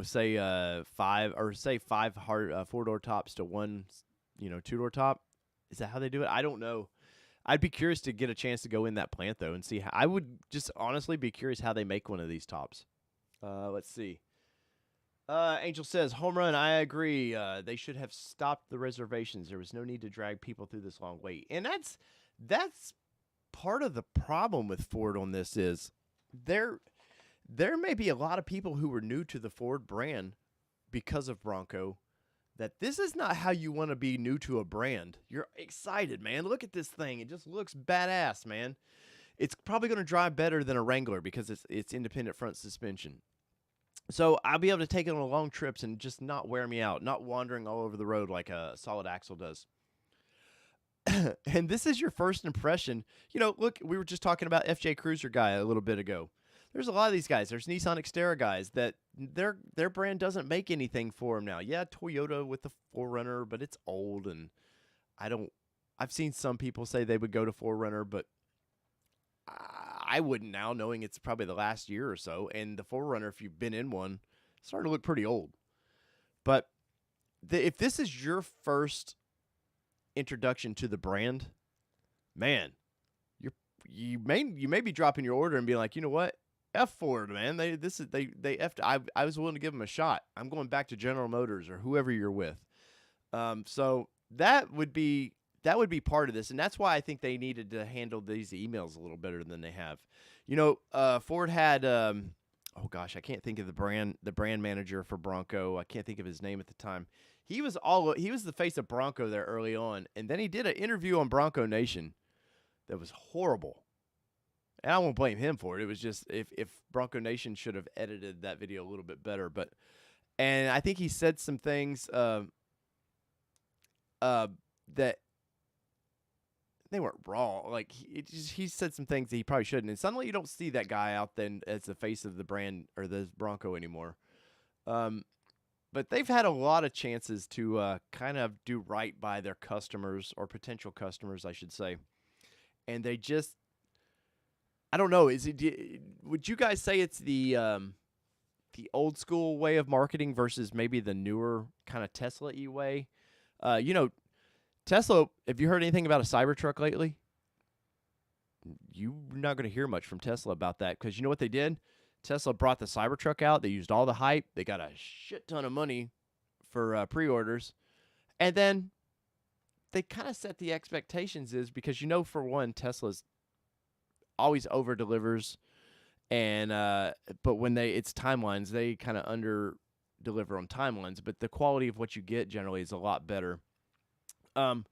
say 5 hard 4-door tops to 1 2-door top? Is that how they do it? I don't know. I'd be curious to get a chance to go in that plant, though, and see how. I would just honestly be curious how they make one of these tops. Let's see. Angel says, home run, I agree. They should have stopped the reservations. There was no need to drag people through this long wait. And that's part of the problem with Ford on this is there may be a lot of people who were new to the Ford brand because of Bronco, that this is not how you want to be new to a brand. You're excited, man. Look at this thing. It just looks badass, man. It's probably going to drive better than a Wrangler because it's independent front suspension. So I'll be able to take it on long trips and just not wear me out, not wandering all over the road like a solid axle does. And this is your first impression. Look, we were just talking about FJ Cruiser guy a little bit ago. There's a lot of these guys. There's Nissan Xterra guys that their brand doesn't make anything for them now. Yeah, Toyota with the 4Runner, but it's old, and I've seen some people say they would go to 4Runner, but I wouldn't now, knowing it's probably the last year or so. And the 4Runner, if you've been in one, it's starting to look pretty old. But if this is your first introduction to the brand, man, you may be dropping your order and be like, you know what? F Ford, man. They effed. I was willing to give them a shot. I'm going back to General Motors or whoever you're with. So that would be part of this, and that's why I think they needed to handle these emails a little better than they have. Ford had oh gosh, I can't think of the brand manager for Bronco. I can't think of his name at the time. He was the face of Bronco there early on, and then he did an interview on Bronco Nation that was horrible. And I won't blame him for it. It was just if Bronco Nation should have edited that video a little bit better, and I think he said some things that they weren't wrong. Like he said some things that he probably shouldn't, and suddenly you don't see that guy out then as the face of the brand or the Bronco anymore. But they've had a lot of chances to kind of do right by their customers or potential customers, I should say, and they just, I don't know. Would you guys say it's the old school way of marketing versus maybe the newer kind of Tesla-y way? Tesla, have you heard anything about a Cybertruck lately? You're not going to hear much from Tesla about that because you know what they did? Tesla brought the Cybertruck out. They used all the hype. They got a shit ton of money for pre-orders. And then they kind of set the expectations because, for one, Tesla's always over-delivers. And but when it's timelines, they kind of under-deliver on timelines. But the quality of what you get generally is a lot better. But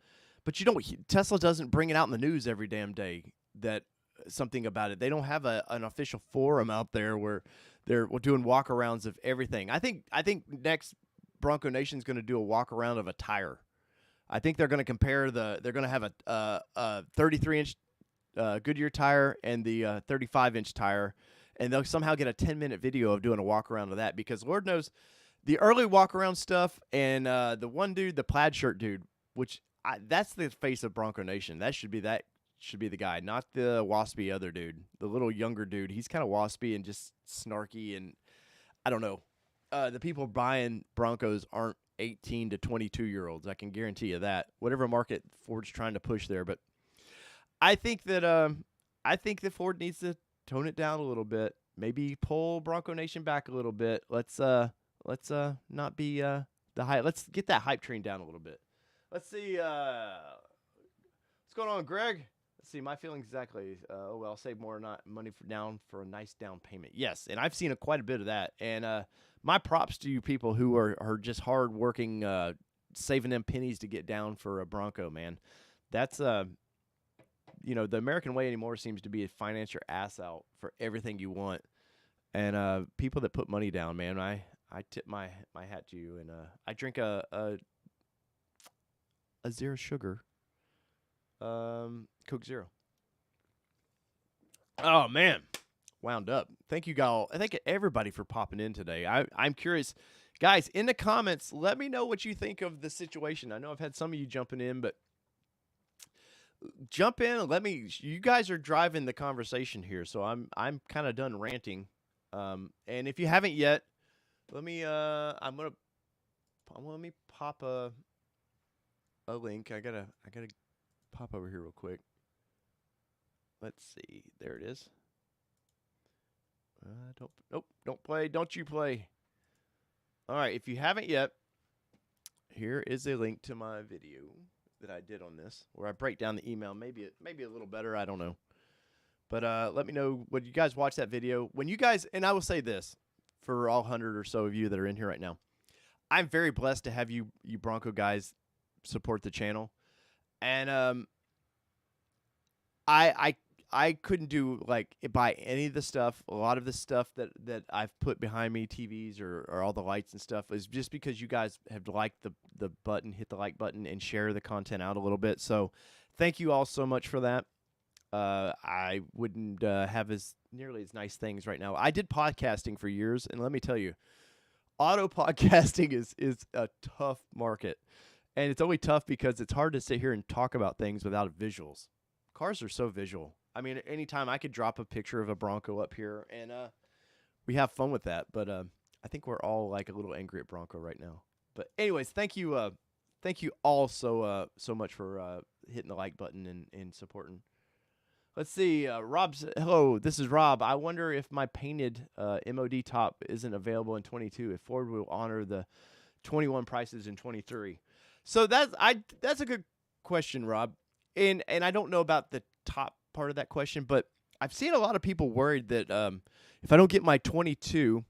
Tesla doesn't bring it out in the news every damn day that something about it. They don't have an official forum out there where they're doing walkarounds of everything. I think next Bronco Nation's going to do a walkaround of a tire. I think they're going to compare they're going to have a 33-inch Goodyear tire and the 35-inch tire, and they'll somehow get a 10-minute video of doing a walkaround of that because Lord knows the early walkaround stuff and the one dude, the plaid shirt dude, which that's the face of Bronco Nation. That should be the guy, not the waspy other dude, the little younger dude. He's kind of waspy and just snarky, and I don't know. The people buying Broncos aren't 18 to 22-year-olds. I can guarantee you that. Whatever market Ford's trying to push there, but I think that Ford needs to tone it down a little bit. Maybe pull Bronco Nation back a little bit. Let's not be the hype. Let's get that hype train down a little bit. Let's see. What's going on, Greg? Let's see. My feelings exactly. I'll save more money for a nice down payment. Yes, and I've seen quite a bit of that. And my props to you people who are just hard working, saving them pennies to get down for a Bronco, man. That's the American way anymore seems to be finance your ass out for everything you want. And people that put money down, man, I tip my hat to you. And I drink a zero sugar Coke Zero. Oh man, wound up. Thank you guys. Thank everybody for popping in today. I'm curious, guys, in the comments, let me know what you think of the situation. I know I've had some of you jumping in, but jump in and let me. You guys are driving the conversation here, so I'm kind of done ranting. And if you haven't yet, let me let me pop a link. I gotta pop over here real quick. Let's see. There it is. Don't play. Don't you play. All right. If you haven't yet, here is a link to my video that I did on this, where I break down the email. Maybe a little better. I don't know. But let me know when you guys watch that video. When you guys, and I will say this for all 100 or so of you that are in here right now, I'm very blessed to have you Bronco guys support the channel, and I couldn't do buy any of the stuff. A lot of the stuff that I've put behind me, TVs or all the lights and stuff, is just because you guys have liked the button, hit the like button, and share the content out a little bit. So thank you all so much for that. I wouldn't have nearly as nice things right now. I did podcasting for years, and let me tell you, auto podcasting is a tough market. And it's only tough because it's hard to sit here and talk about things without visuals. Cars are so visual. I mean, anytime I could drop a picture of a Bronco up here, and we have fun with that. But I think we're all a little angry at Bronco right now. But anyways, thank you all so much for hitting the like button and supporting. Let's see. Hello, this is Rob. I wonder if my painted MOD top isn't available in 22. If Ford will honor the 21 prices in 23. So that's a good question, Rob. And I don't know about the top part of that question, but I've seen a lot of people worried that if I don't get my 22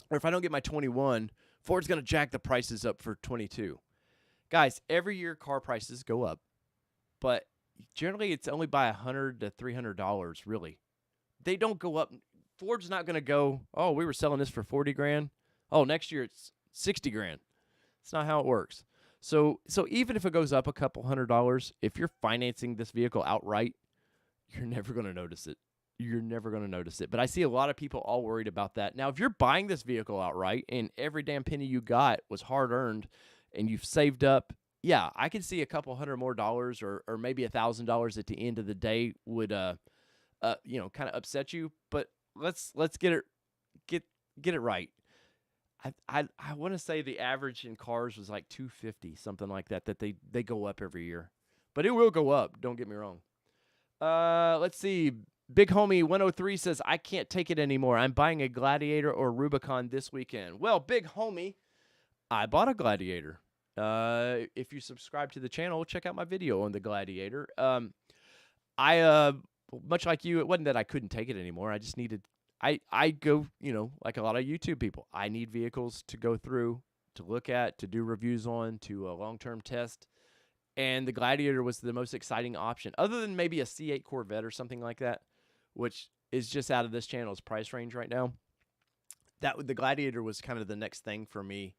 or if I don't get my 21, Ford's going to jack the prices up for 22. Guys, every year car prices go up, but generally it's only by $100 to $300. Really, they don't go up. Ford's not going to go, oh, we were selling this for 40 grand. Oh, next year it's 60 grand. It's not how it works. So even if it goes up a couple $100, if you're financing this vehicle outright, you're never going to notice it. You're never going to notice it. But I see a lot of people all worried about that. Now, if you're buying this vehicle outright and every damn penny you got was hard earned and you've saved up, yeah, I can see a couple $100 more or maybe $1,000 at the end of the day would kind of upset you. But let's get it right. I want to say the average in cars was like 250, something like that they go up every year. But it will go up, don't get me wrong. Let's see. Big Homie 103 says, I can't take it anymore. I'm buying a Gladiator or Rubicon this weekend. Well, Big Homie, I bought a Gladiator. If you subscribe to the channel, check out my video on the Gladiator. I much like you, it wasn't that I couldn't take it anymore. I just needed I go, like a lot of YouTube people. I need vehicles to go through, to look at, to do reviews on, to long-term test. And the Gladiator was the most exciting option, other than maybe a C8 Corvette or something like that, which is just out of this channel's price range right now. The Gladiator was kind of the next thing for me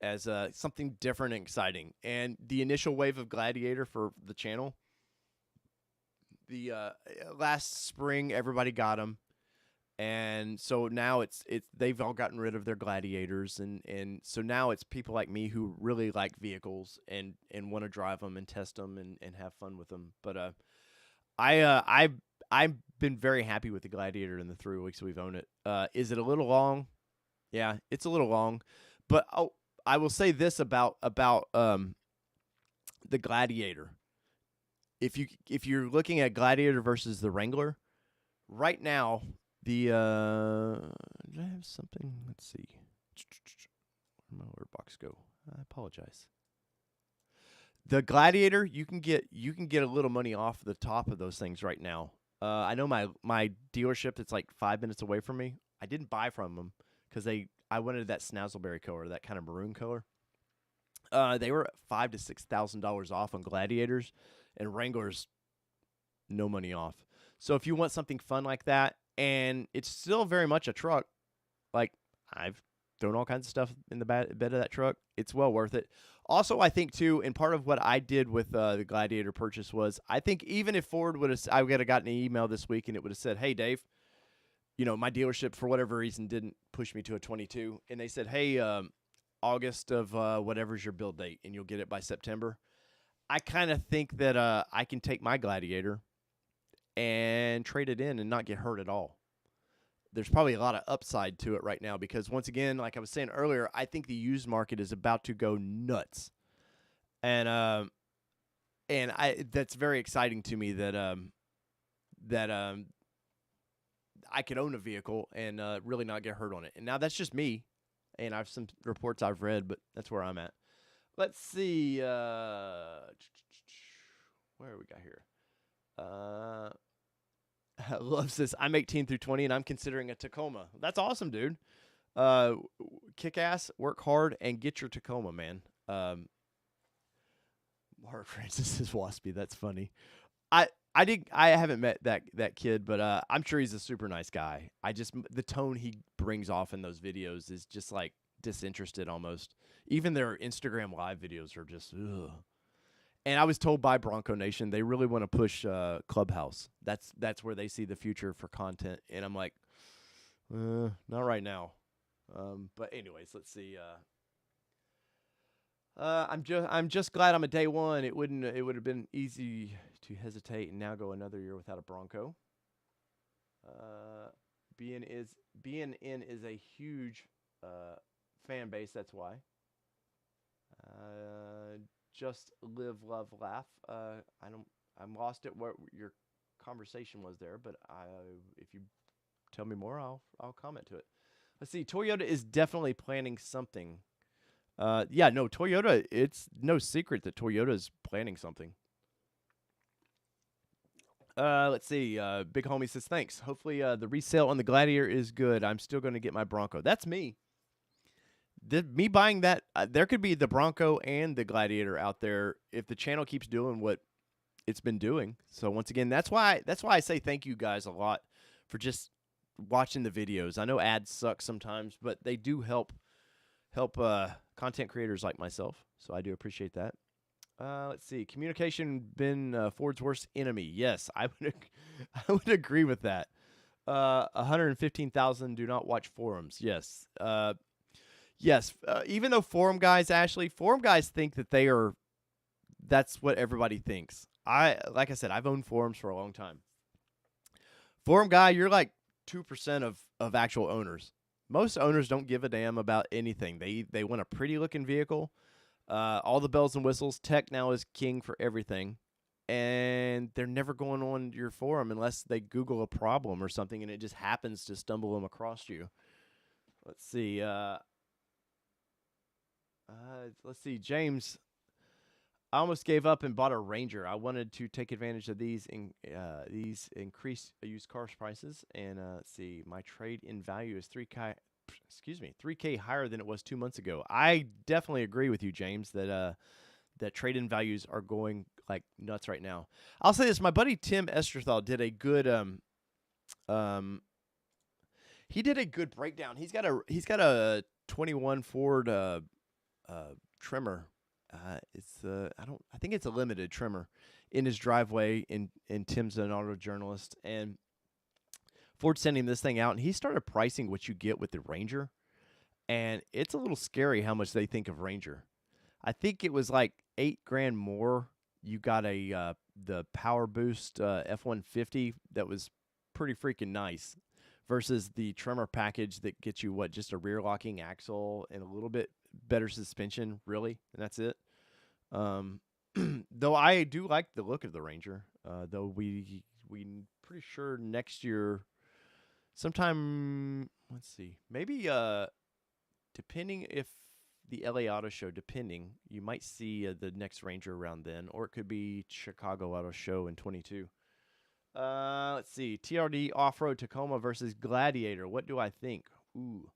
as something different and exciting. And the initial wave of Gladiator for the channel, the last spring, everybody got them. And so now they've all gotten rid of their Gladiators, and so now it's people like me who really like vehicles and want to drive them and test them and have fun with them. But I've been very happy with the Gladiator in the 3 weeks we've owned it. Is it a little long? Yeah, it's a little long, but I will say this about the Gladiator. If you're looking at Gladiator versus the Wrangler, right now. Did I have something? Let's see. Where'd my order box go? I apologize. The Gladiator, you can get a little money off the top of those things right now. I know my dealership that's like 5 minutes away from me. I didn't buy from them because I wanted that Snazzleberry color, that kind of maroon color. They were $5,000 to $6,000 off on Gladiators, and Wranglers, no money off. So if you want something fun like that. And it's still very much a truck. Like, I've thrown all kinds of stuff in the bed of that truck. It's well worth it. Also, I think, too, and part of what I did with the Gladiator purchase was, I think even if Ford I would have gotten an email this week and it would have said, hey, Dave, my dealership, for whatever reason, didn't push me to a 22. And they said, hey, August of whatever's your build date, and you'll get it by September. I kind of think that I can take my Gladiator and trade it in and not get hurt at all. There's probably a lot of upside to it right now because, once again, like I was saying earlier, I think the used market is about to go nuts. And that's very exciting to me that I could own a vehicle and really not get hurt on it. And now that's just me, and I've some reports I've read, but that's where I'm at. Let's see. Where we got here? Loves this. I'm 18 through 20, and I'm considering a Tacoma. That's awesome, dude. Kick ass, work hard, and get your Tacoma, man. Mark Francis is waspy. That's funny. I haven't met that kid, but I'm sure he's a super nice guy. The tone he brings off in those videos is just like disinterested almost. Even their Instagram live videos are just ugh. And I was told by Bronco Nation they really want to push Clubhouse. That's where they see the future for content. And I'm like, not right now. But anyways, let's see. I'm just glad I'm a day one. It would have been easy to hesitate and now go another year without a Bronco. BNN is a huge fan base. That's why. just live, love, laugh. I'm lost at what your conversation was there, but if you tell me more, I'll comment to it. Let's see. Toyota is definitely planning something. Yeah, no, Toyota. It's no secret that Toyota is planning something. Let's see. Big homie says thanks. Hopefully, the resale on the Gladiator is good. I'm still going to get my Bronco. That's me. Me buying that. There could be the Bronco and the Gladiator out there if the channel keeps doing what it's been doing. So once again, that's why I say thank you guys a lot for just watching the videos. I know ads suck sometimes, but they do help content creators like myself. So I do appreciate that. Let's see. Communication been Ford's worst enemy. Yes, I would I would agree with that. 115,000 do not watch forums. Yes. Yes. Even though forum guys think that that's what everybody thinks. Like I said, I've owned forums for a long time. Forum guy, you're like 2% of actual owners. Most owners don't give a damn about anything. They want a pretty looking vehicle. All the bells and whistles. Tech now is king for everything. And they're never going on your forum unless they Google a problem or something and it just happens to stumble them across you. Let's see. Let's see. James, I almost gave up and bought a Ranger. I wanted to take advantage of these increased used cars prices. And let's see. My trade-in value is 3K higher than it was 2 months ago. I definitely agree with you, James, that trade-in values are going like nuts right now. I'll say this: my buddy Tim Esterthal did a good he did a good breakdown. He's got a 21 Ford trimmer. I think it's a limited trimmer in his driveway. And Tim's an auto journalist, and Ford sent him this thing out, and he started pricing what you get with the Ranger, and it's a little scary how much they think of Ranger. I think it was like $8,000 more. You got the Power Boost F-150 that was pretty freaking nice, versus the trimmer package that gets you just a rear locking axle and a little bit better suspension, really, and that's it. Though I do like the look of the Ranger. Though we pretty sure next year. Sometime, let's see, maybe depending if the LA Auto Show, you might see the next Ranger around then, or it could be Chicago Auto Show in 22. Let's see, TRD Off-Road Tacoma versus Gladiator. What do I think? Ooh.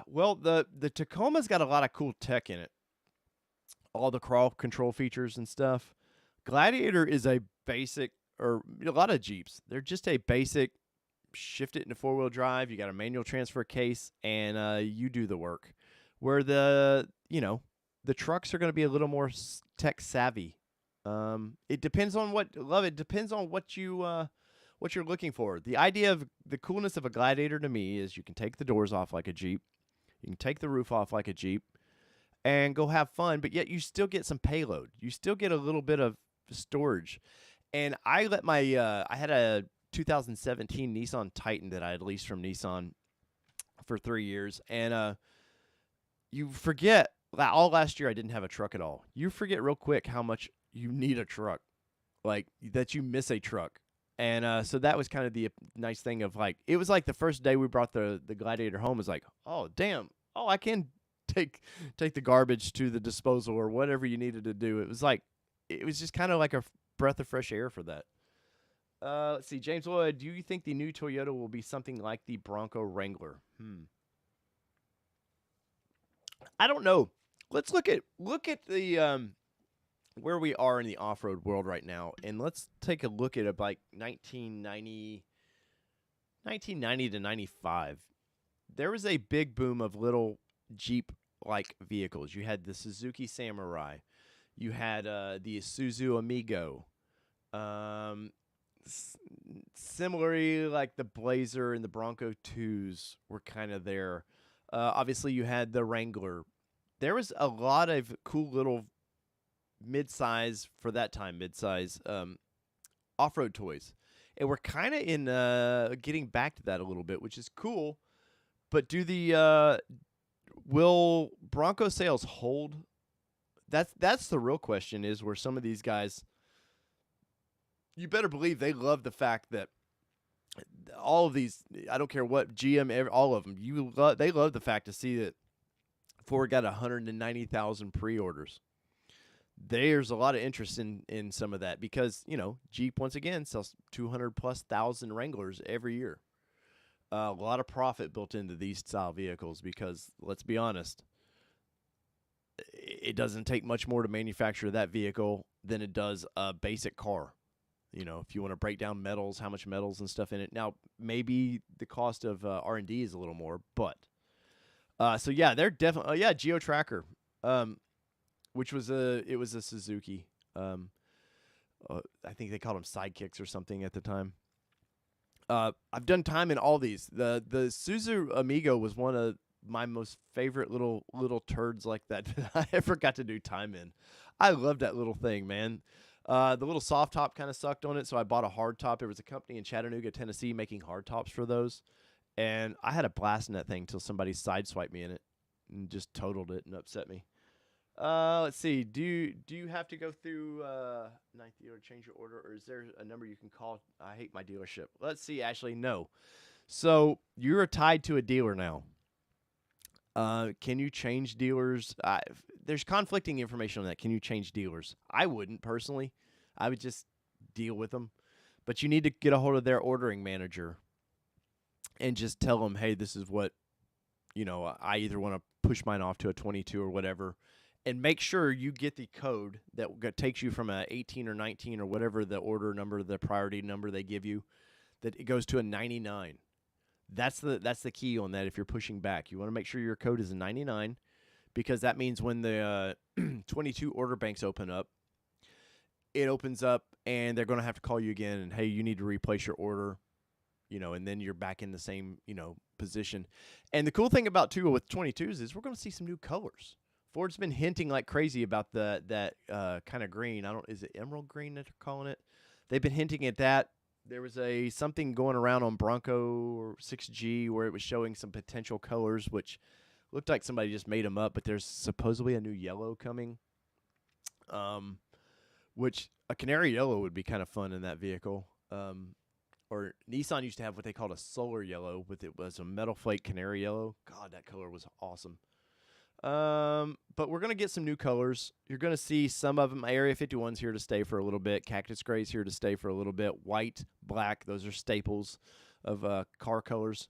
Well, the Tacoma's got a lot of cool tech in it. All the crawl control features and stuff. Gladiator is a basic, or a lot of Jeeps, they're just a basic, shift it into four-wheel drive, you got a manual transfer case, and you do the work. Where the trucks are going to be a little more tech savvy. It depends on it depends on what you're looking for. The idea of the coolness of a Gladiator to me is you can take the doors off like a Jeep, you can take the roof off like a Jeep, and go have fun, but yet you still get some payload. You still get a little bit of storage. And I let I had a 2017 Nissan Titan that I had leased from Nissan for 3 years, and you forget, all last year I didn't have a truck at all. You forget real quick how much you need a truck, like that you miss a truck. And so that was kind of the nice thing of it was like the first day we brought the Gladiator home, was like, oh damn, I can take the garbage to the disposal or whatever you needed to do. It was just kind of like a breath of fresh air for that. Let's see, James Lloyd, do you think the new Toyota will be something like the Bronco Wrangler? I don't know. Let's look at the where we are in the off-road world right now, and let's take a look at it like 1990 to 95. There was a big boom of little Jeep-like vehicles. You had the Suzuki Samurai. You had the Isuzu Amigo. Similarly, like the Blazer and the Bronco 2s were kind of there. Obviously, you had the Wrangler. There was a lot of cool little mid-size, for that time, off-road toys. And we're kind of in getting back to that a little bit, which is cool. But will Bronco sales hold That's the real question is where some of these guys, you better believe they love the fact that all of these, I don't care what GM, all of them, they love the fact to see that Ford got 190,000 pre-orders. There's a lot of interest in some of that because Jeep once again sells 200,000+ Wranglers every year. A lot of profit built into these style vehicles because let's be honest, it doesn't take much more to manufacture that vehicle than it does a basic car. If you want to break down metals, how much metals and stuff in it. Now, maybe the cost of R&D is a little more, but so yeah, they're definitely Geo Tracker, which was it was a Suzuki. I think they called them sidekicks or something at the time. I've done time in all these. The Suzu Amigo was one of my most favorite little turds like that I ever got to do time in. I loved that little thing, man. The little soft top kind of sucked on it, so I bought a hard top. There was a company in Chattanooga, Tennessee, making hard tops for those, and I had a blast in that thing until somebody sideswiped me in it and just totaled it and upset me. Let's see. Do you have to go through ninth dealer change your order, or is there a number you can call? I hate my dealership. Let's see. Ashley, no. So you're tied to a dealer now. Can you change dealers? There's conflicting information on that. Can you change dealers? I wouldn't personally. I would just deal with them. But you need to get a hold of their ordering manager and just tell them, hey, this is what, I either want to push mine off to a 22 or whatever. And make sure you get the code that takes you from a 18 or 19 or whatever the order number, the priority number they give you, that it goes to a 99. That's the key on that. If you're pushing back, you want to make sure your code is a 99, because that means when the 22 order banks open up, it opens up and they're going to have to call you again and, hey, you need to replace your order, and then you're back in the same, position. And the cool thing about too with 22s is we're going to see some new colors. Ford's been hinting like crazy about that kind of green. Is it emerald green that they're calling it? They've been hinting at that. There was something going around on Bronco or 6G where it was showing some potential colors, which looked like somebody just made them up. But there's supposedly a new yellow coming, which a canary yellow would be kind of fun in that vehicle. Or Nissan used to have what they called a solar yellow, it was a metal flake canary yellow. God, that color was awesome. But we're going to get some new colors. You're going to see some of them. Area 51's here to stay for a little bit. Cactus Gray's here to stay for a little bit. White, black, those are staples of car colors.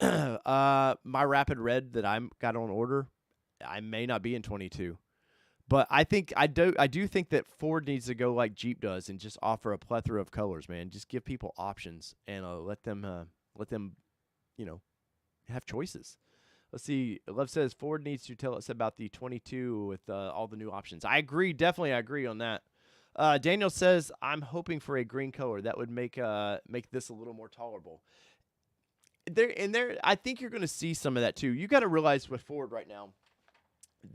My Rapid Red that I got on order, I may not be in 22. But I do think that Ford needs to go like Jeep does and just offer a plethora of colors, man. Just give people options and let them have choices. Let's see. Love says Ford needs to tell us about the 22 with all the new options. I agree. Definitely, I agree on that. Daniel says, I'm hoping for a green color. That would make this a little more tolerable. I think you're going to see some of that, too. You got to realize with Ford right now,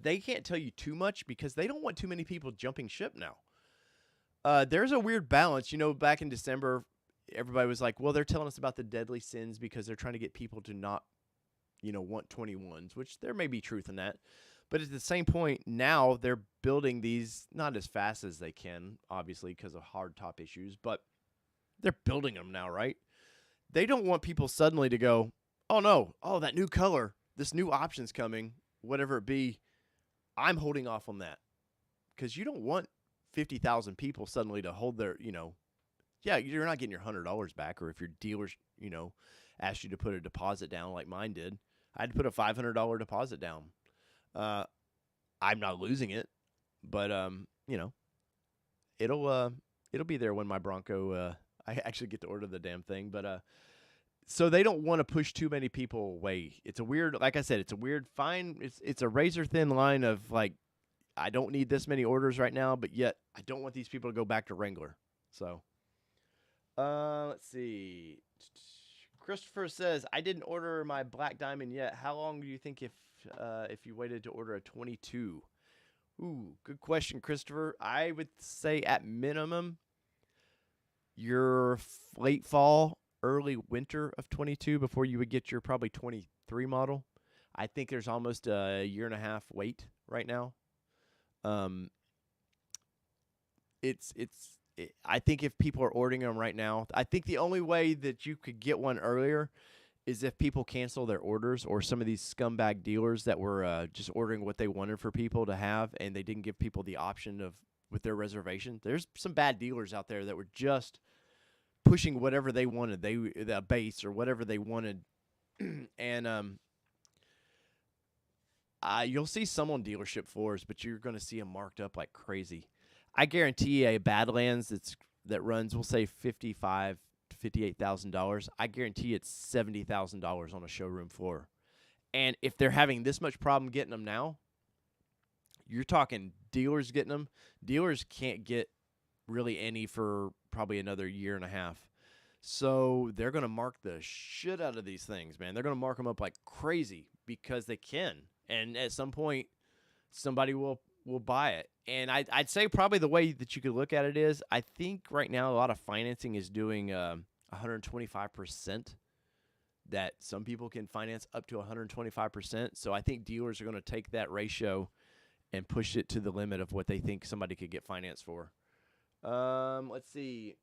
they can't tell you too much because they don't want too many people jumping ship now. There's a weird balance. Back in December, everybody was like, well, they're telling us about the deadly sins because they're trying to get people to not want 21s, which there may be truth in that. But at the same point, now they're building these not as fast as they can, obviously, because of hard top issues, but they're building them now, right? They don't want people suddenly to go, oh, no, that new color, this new option's coming, whatever it be, I'm holding off on that. Because you don't want 50,000 people suddenly to hold their, you're not getting your $100 back, or if your dealer, asked you to put a deposit down like mine did. I had to put a $500 deposit down. I'm not losing it, but it'll be there when my Bronco. I actually get to order the damn thing, but so they don't want to push too many people away. It's a weird, like I said, it's a weird fine. It's a razor thin line of like, I don't need this many orders right now, but yet I don't want these people to go back to Wrangler. So, let's see. Christopher says, I didn't order my Black Diamond yet. How long do you think if you waited to order a 22? Ooh, good question, Christopher. I would say at minimum, your late fall, early winter of 22 before you would get your probably 23 model. I think there's almost a year and a half wait right now. Um, I think if people are ordering them right now, I think the only way that you could get one earlier is if people cancel their orders, or some of these scumbag dealers that were just ordering what they wanted for people to have, and they didn't give people the option of with their reservation. There's some bad dealers out there that were just pushing whatever they wanted, the base or whatever they wanted, and you'll see some on dealership floors, but you're going to see them marked up like crazy. I guarantee a Badlands that runs, we'll say $55,000 to $58,000. I guarantee it's $70,000 on a showroom floor. And if they're having this much problem getting them now, you're talking dealers getting them. Dealers can't get really any for probably another year and a half. So they're going to mark the shit out of these things, man. They're going to mark them up like crazy because they can. And at some point, somebody will buy it. And I'd say probably the way that you could look at it is, I think right now a lot of financing is doing 125%. That some people can finance up to 125%. So I think dealers are going to take that ratio and push it to the limit of what they think somebody could get financed for. Let's see.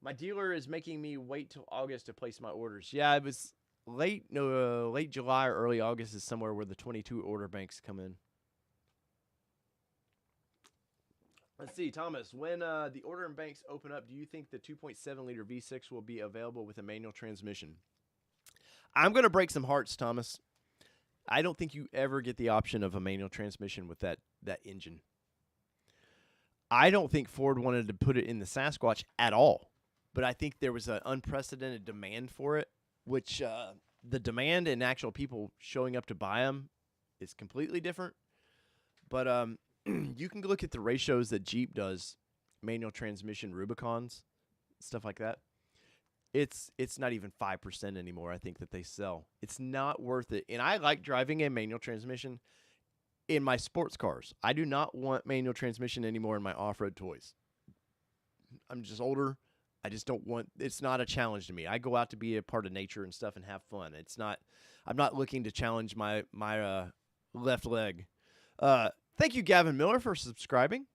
My dealer is making me wait till August to place my orders. Yeah, it was late July or early August is somewhere where the 22 order banks come in. Let's see, Thomas, when the ordering banks open up, do you think the 2.7 liter V6 will be available with a manual transmission? I'm going to break some hearts, Thomas. I don't think you ever get the option of a manual transmission with that engine. I don't think Ford wanted to put it in the Sasquatch at all, but I think there was an unprecedented demand for it, which the demand and actual people showing up to buy them is completely different. But you can look at the ratios that Jeep does, manual transmission Rubicons, stuff like that. It's not even 5% anymore, I think, that they sell. It's not worth it. And I like driving a manual transmission in my sports cars. I do not want manual transmission anymore in my off-road toys. I'm just older. I just don't want, it's not a challenge to me. I go out to be a part of nature and stuff and have fun. I'm not looking to challenge my left leg. Thank you, Gavin Miller, for subscribing.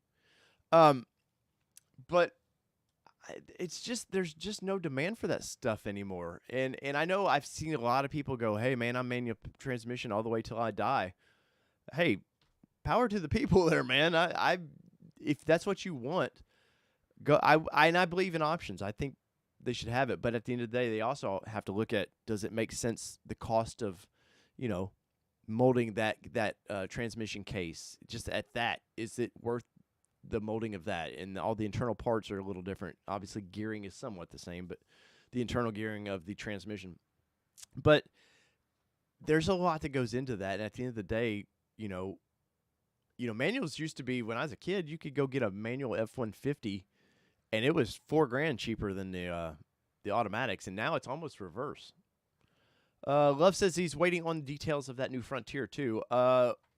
But it's just, there's just no demand for that stuff anymore. And I know I've seen a lot of people go, hey man, I'm manual transmission all the way till I die. Hey, power to the people there, man. I if that's what you want, go. I believe in options. I think they should have it. But at the end of the day, they also have to look at, does it make sense, the cost of, molding that transmission case? Just at that, is it worth the molding of that? And all the internal parts are a little different. Obviously, gearing is somewhat the same, but the internal gearing of the transmission. But there's a lot that goes into that. And at the end of the day, manuals used to be, when I was a kid, you could go get a manual F-150, and it was $4,000 cheaper than the automatics. And now it's almost reverse. Love says he's waiting on the details of that new Frontier too.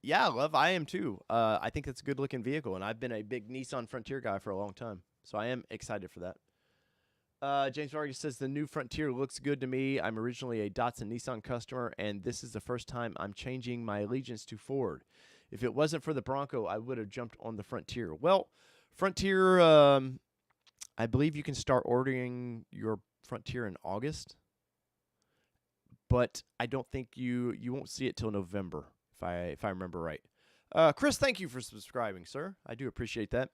Yeah, Love, I am too. I think it's a good looking vehicle, and I've been a big Nissan Frontier guy for a long time, so I am excited for that. James Vargas says the new Frontier looks good to me. I'm originally a Datsun Nissan customer, and this is the first time I'm changing my allegiance to Ford. If it wasn't for the Bronco, I would have jumped on the Frontier. Well, Frontier, I believe you can start ordering your Frontier in August, but I don't think you won't see it till November, if I remember right. Chris, thank you for subscribing, sir. I do appreciate that.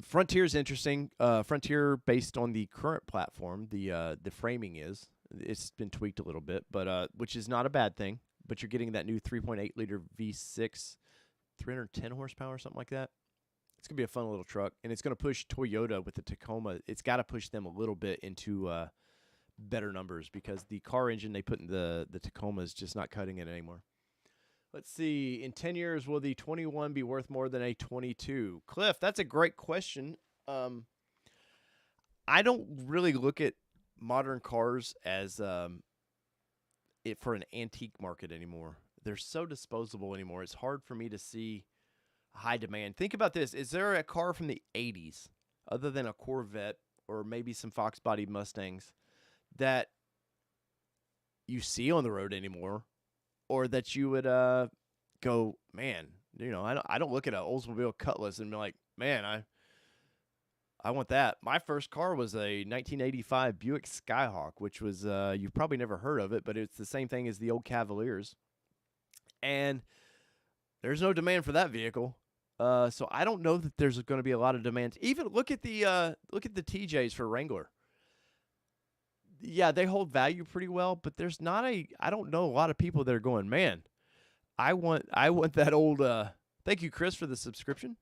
Frontier's interesting. Frontier, based on the current platform, the framing it's been tweaked a little bit, but which is not a bad thing. But you're getting that new 3.8 liter V6, 310 horsepower, something like that. It's gonna be a fun little truck, and it's gonna push Toyota with the Tacoma. It's got to push them a little bit into better numbers, because the car engine they put in the Tacoma is just not cutting it anymore. Let's see. In 10 years, will the 21 be worth more than a 22? Cliff, that's a great question. I don't really look at modern cars as it for an antique market anymore. They're so disposable anymore. It's hard for me to see high demand. Think about this. Is there a car from the 80s, other than a Corvette or maybe some Fox body Mustangs, that you see on the road anymore, or that you would go, man, I don't look at an Oldsmobile Cutlass and be like, man, I want that. My first car was a 1985 Buick Skyhawk, which was you've probably never heard of it, but it's the same thing as the old Cavaliers. And there's no demand for that vehicle. So I don't know that there's going to be a lot of demand. Even look at the TJs for Wrangler. Yeah, they hold value pretty well, but there's not I don't know a lot of people that are going, man, I want that old thank you, Chris, for the subscription.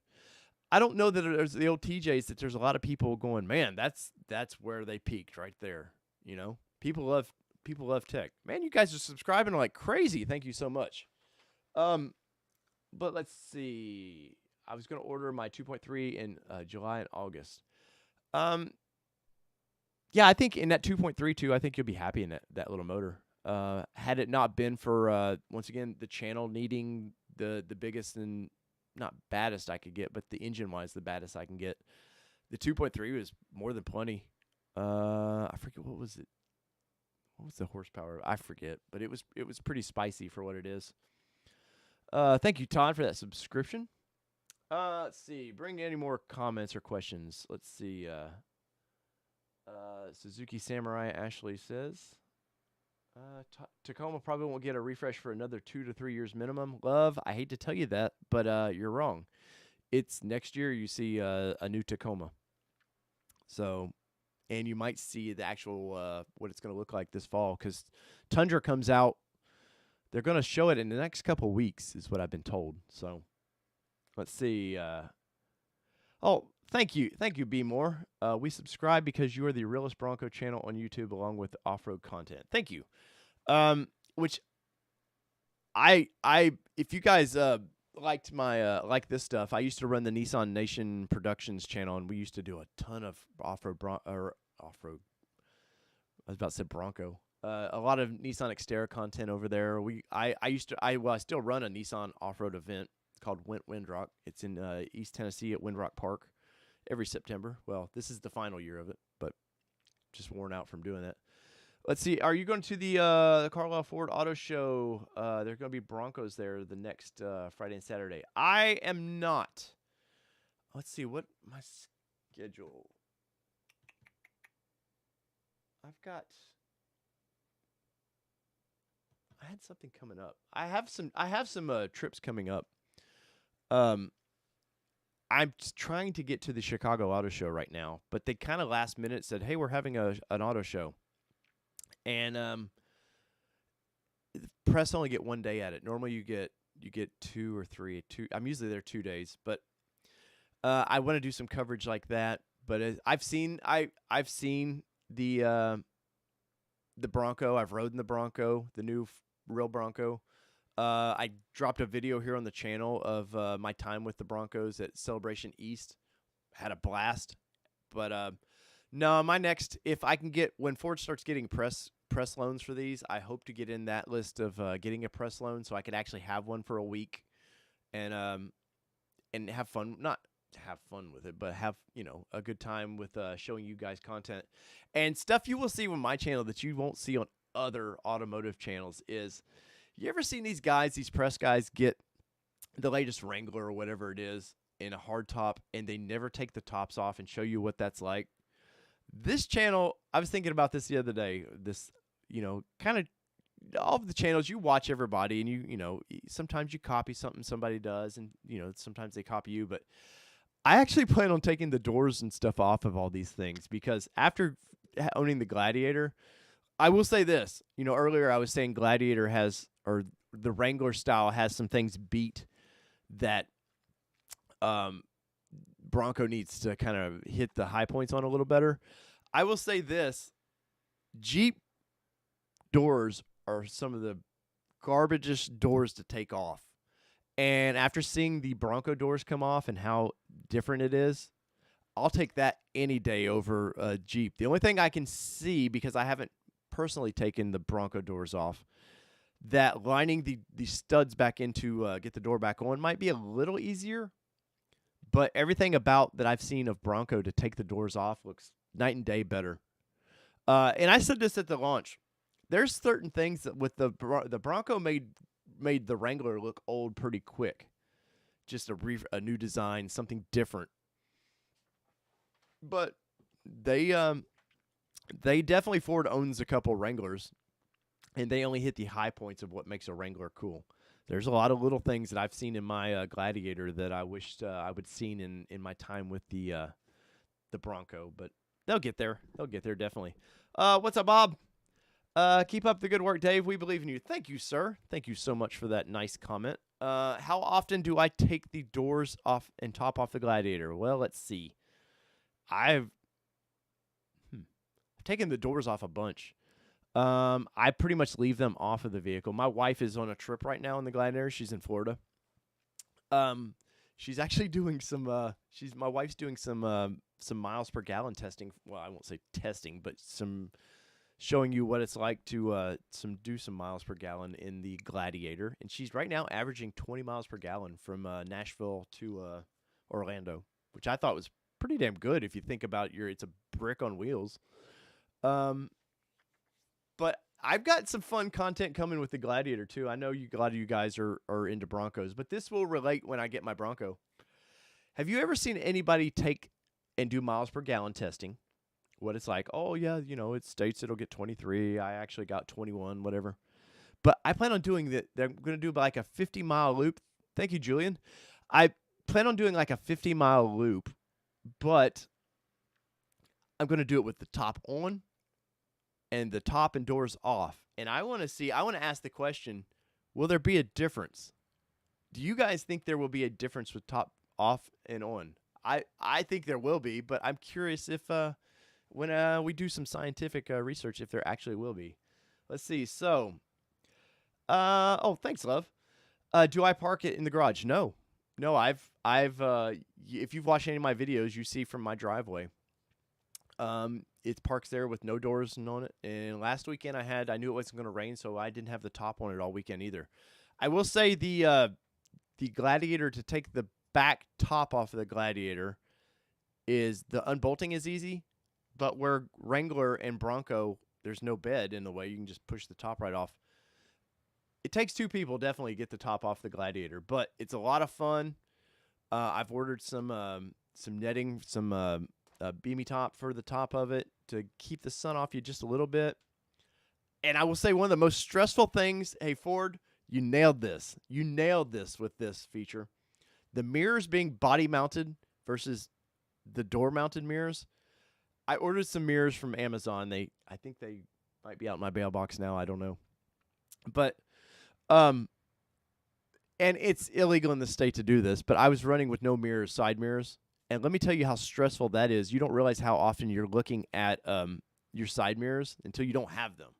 I don't know that there's the old TJs that there's a lot of people going, man, that's where they peaked right there. People love tech. Man, you guys are subscribing like crazy. Thank you so much. But let's see. I was going to order my 2.3 in July and August. Yeah, I think in that 2.32, I think you'll be happy in that little motor. Had it not been for once again the channel needing the biggest and not baddest I could get, but the engine wise the baddest I can get, the 2.3 was more than plenty. I forget what was it. What was the horsepower? I forget, but it was pretty spicy for what it is. Thank you, Todd, for that subscription. Let's see. Bring any more comments or questions. Let's see. Suzuki Samurai Ashley says, Tacoma probably won't get a refresh for another 2 to 3 years minimum. Love, I hate to tell you that, but you're wrong. It's next year you see a new Tacoma. So, and you might see the actual what it's going to look like this fall because Tundra comes out. They're going to show it in the next couple of weeks, is what I've been told. So, let's see. Oh, thank you, B More. We subscribe because you are the realest Bronco channel on YouTube, along with off-road content. Thank you. Which if you guys liked my like this stuff, I used to run the Nissan Nation Productions channel, and we used to do a ton of off-road. I was about to say Bronco. A lot of Nissan Xterra content over there. I still run a Nissan off-road event called Windrock. It's in East Tennessee at Windrock Park every September. Well, this is the final year of it, but just worn out from doing that. Let's see. Are you going to the Carlisle Ford Auto Show? There are going to be Broncos there the next Friday and Saturday. I am not. Let's see what my schedule. I had something coming up. I have some trips coming up. I'm trying to get to the Chicago Auto Show right now, but they kind of last minute said, "Hey, we're having an auto show," and press only get one day at it. Normally, you get 2 or 3. I'm usually there 2 days, but I want to do some coverage like that. But I've seen the Bronco. I've rode in the Bronco, the new real Bronco. I dropped a video here on the channel of my time with the Broncos at Celebration East. Had a blast. But no, my next, if I can get, when Ford starts getting press loans for these, I hope to get in that list of getting a press loan so I could actually have one for a week and have fun. Not have fun with it, but have, a good time with showing you guys content. And stuff you will see on my channel that you won't see on other automotive channels is, you ever seen these guys, these press guys, get the latest Wrangler or whatever it is in a hard top, and they never take the tops off and show you what that's like? This channel, I was thinking about this the other day. This, kind of all of the channels, you watch everybody, and you sometimes you copy something somebody does, and sometimes they copy you. But I actually plan on taking the doors and stuff off of all these things because after owning the Gladiator, I will say this. Earlier I was saying Gladiator has, or the Wrangler style has some things beat that Bronco needs to kind of hit the high points on a little better. I will say this. Jeep doors are some of the garbagest doors to take off. And after seeing the Bronco doors come off and how different it is, I'll take that any day over Jeep. The only thing I can see, because I haven't personally taken the Bronco doors off, that lining the studs back into get the door back on might be a little easier, but everything about that I've seen of Bronco to take the doors off looks night and day better. And I said this at the launch. There's certain things that with the Bronco made made the Wrangler look old pretty quick. Just a new design, something different. But they definitely Ford owns a couple Wranglers, and they only hit the high points of what makes a Wrangler cool. There's a lot of little things that I've seen in my Gladiator that I wished I would seen in my time with the Bronco, but they'll get there. They'll get there definitely. What's up, Bob? Keep up the good work, Dave. We believe in you. Thank you, sir. Thank you so much for that nice comment. How often do I take the doors off and top off the Gladiator? Well, let's see. I've taken the doors off a bunch. I pretty much leave them off of the vehicle. My wife is on a trip right now in the Gladiator. She's in Florida. She's actually doing some. My wife's doing some miles per gallon testing. Well, I won't say testing, but some showing you what it's like to do some miles per gallon in the Gladiator. And she's right now averaging 20 miles per gallon from Nashville to Orlando, which I thought was pretty damn good if you think about it's a brick on wheels. But I've got some fun content coming with the Gladiator too. I know a lot of you guys are into Broncos, but this will relate when I get my Bronco. Have you ever seen anybody take and do miles per gallon testing? What it's like, oh yeah, it states it'll get 23. I actually got 21, whatever. But I plan on doing that. I'm going to do like a 50-mile loop. Thank you, Julian. I plan on doing like a 50-mile loop, but I'm going to do it with the top on and the top and doors off. And I want to ask the question, will there be a difference? Do you guys think there will be a difference with top off and on? I think there will be, but I'm curious if when we do some scientific research, if there actually will be. Let's see. So, thanks, love. Do I park it in the garage? No. I've if you've watched any of my videos, you see from my driveway. It parks there with no doors on it. And last weekend I knew it wasn't going to rain, so I didn't have the top on it all weekend either. I will say the Gladiator, to take the back top off of the Gladiator, is the unbolting is easy, but where Wrangler and Bronco, there's no bed in the way. You can just push the top right off. It takes two people definitely to get the top off the Gladiator, but it's a lot of fun. I've ordered some netting, some beamy top for the top of it to keep the sun off you just a little bit. And I will say one of the most stressful things, hey, Ford, you nailed this. You nailed this with this feature. The mirrors being body mounted versus the door mounted mirrors. I ordered some mirrors from Amazon. I think they might be out in my mailbox now. I don't know. But, and it's illegal in the state to do this, but I was running with no mirrors, side mirrors. And let me tell you how stressful that is. You don't realize how often you're looking at your side mirrors until you don't have them.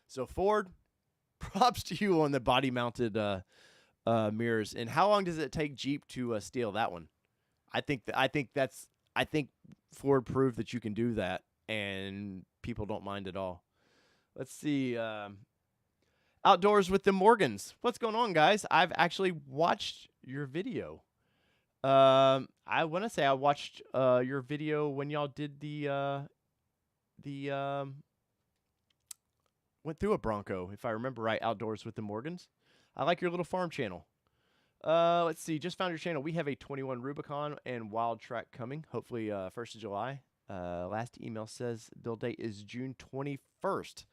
So Ford, props to you on the body-mounted mirrors. And how long does it take Jeep to steal that one? I think Ford proved that you can do that, and people don't mind at all. Let's see. Outdoors with the Morgans. What's going on, guys? I've actually watched your video. I want to say I watched your video when y'all did the went through a Bronco, if I remember right, Outdoors with the Morgans. I like your little farm channel. Let's see, just found your channel. We have a 21 Rubicon and Wild Track coming, hopefully 1st of July. Last email says build date is June 21st.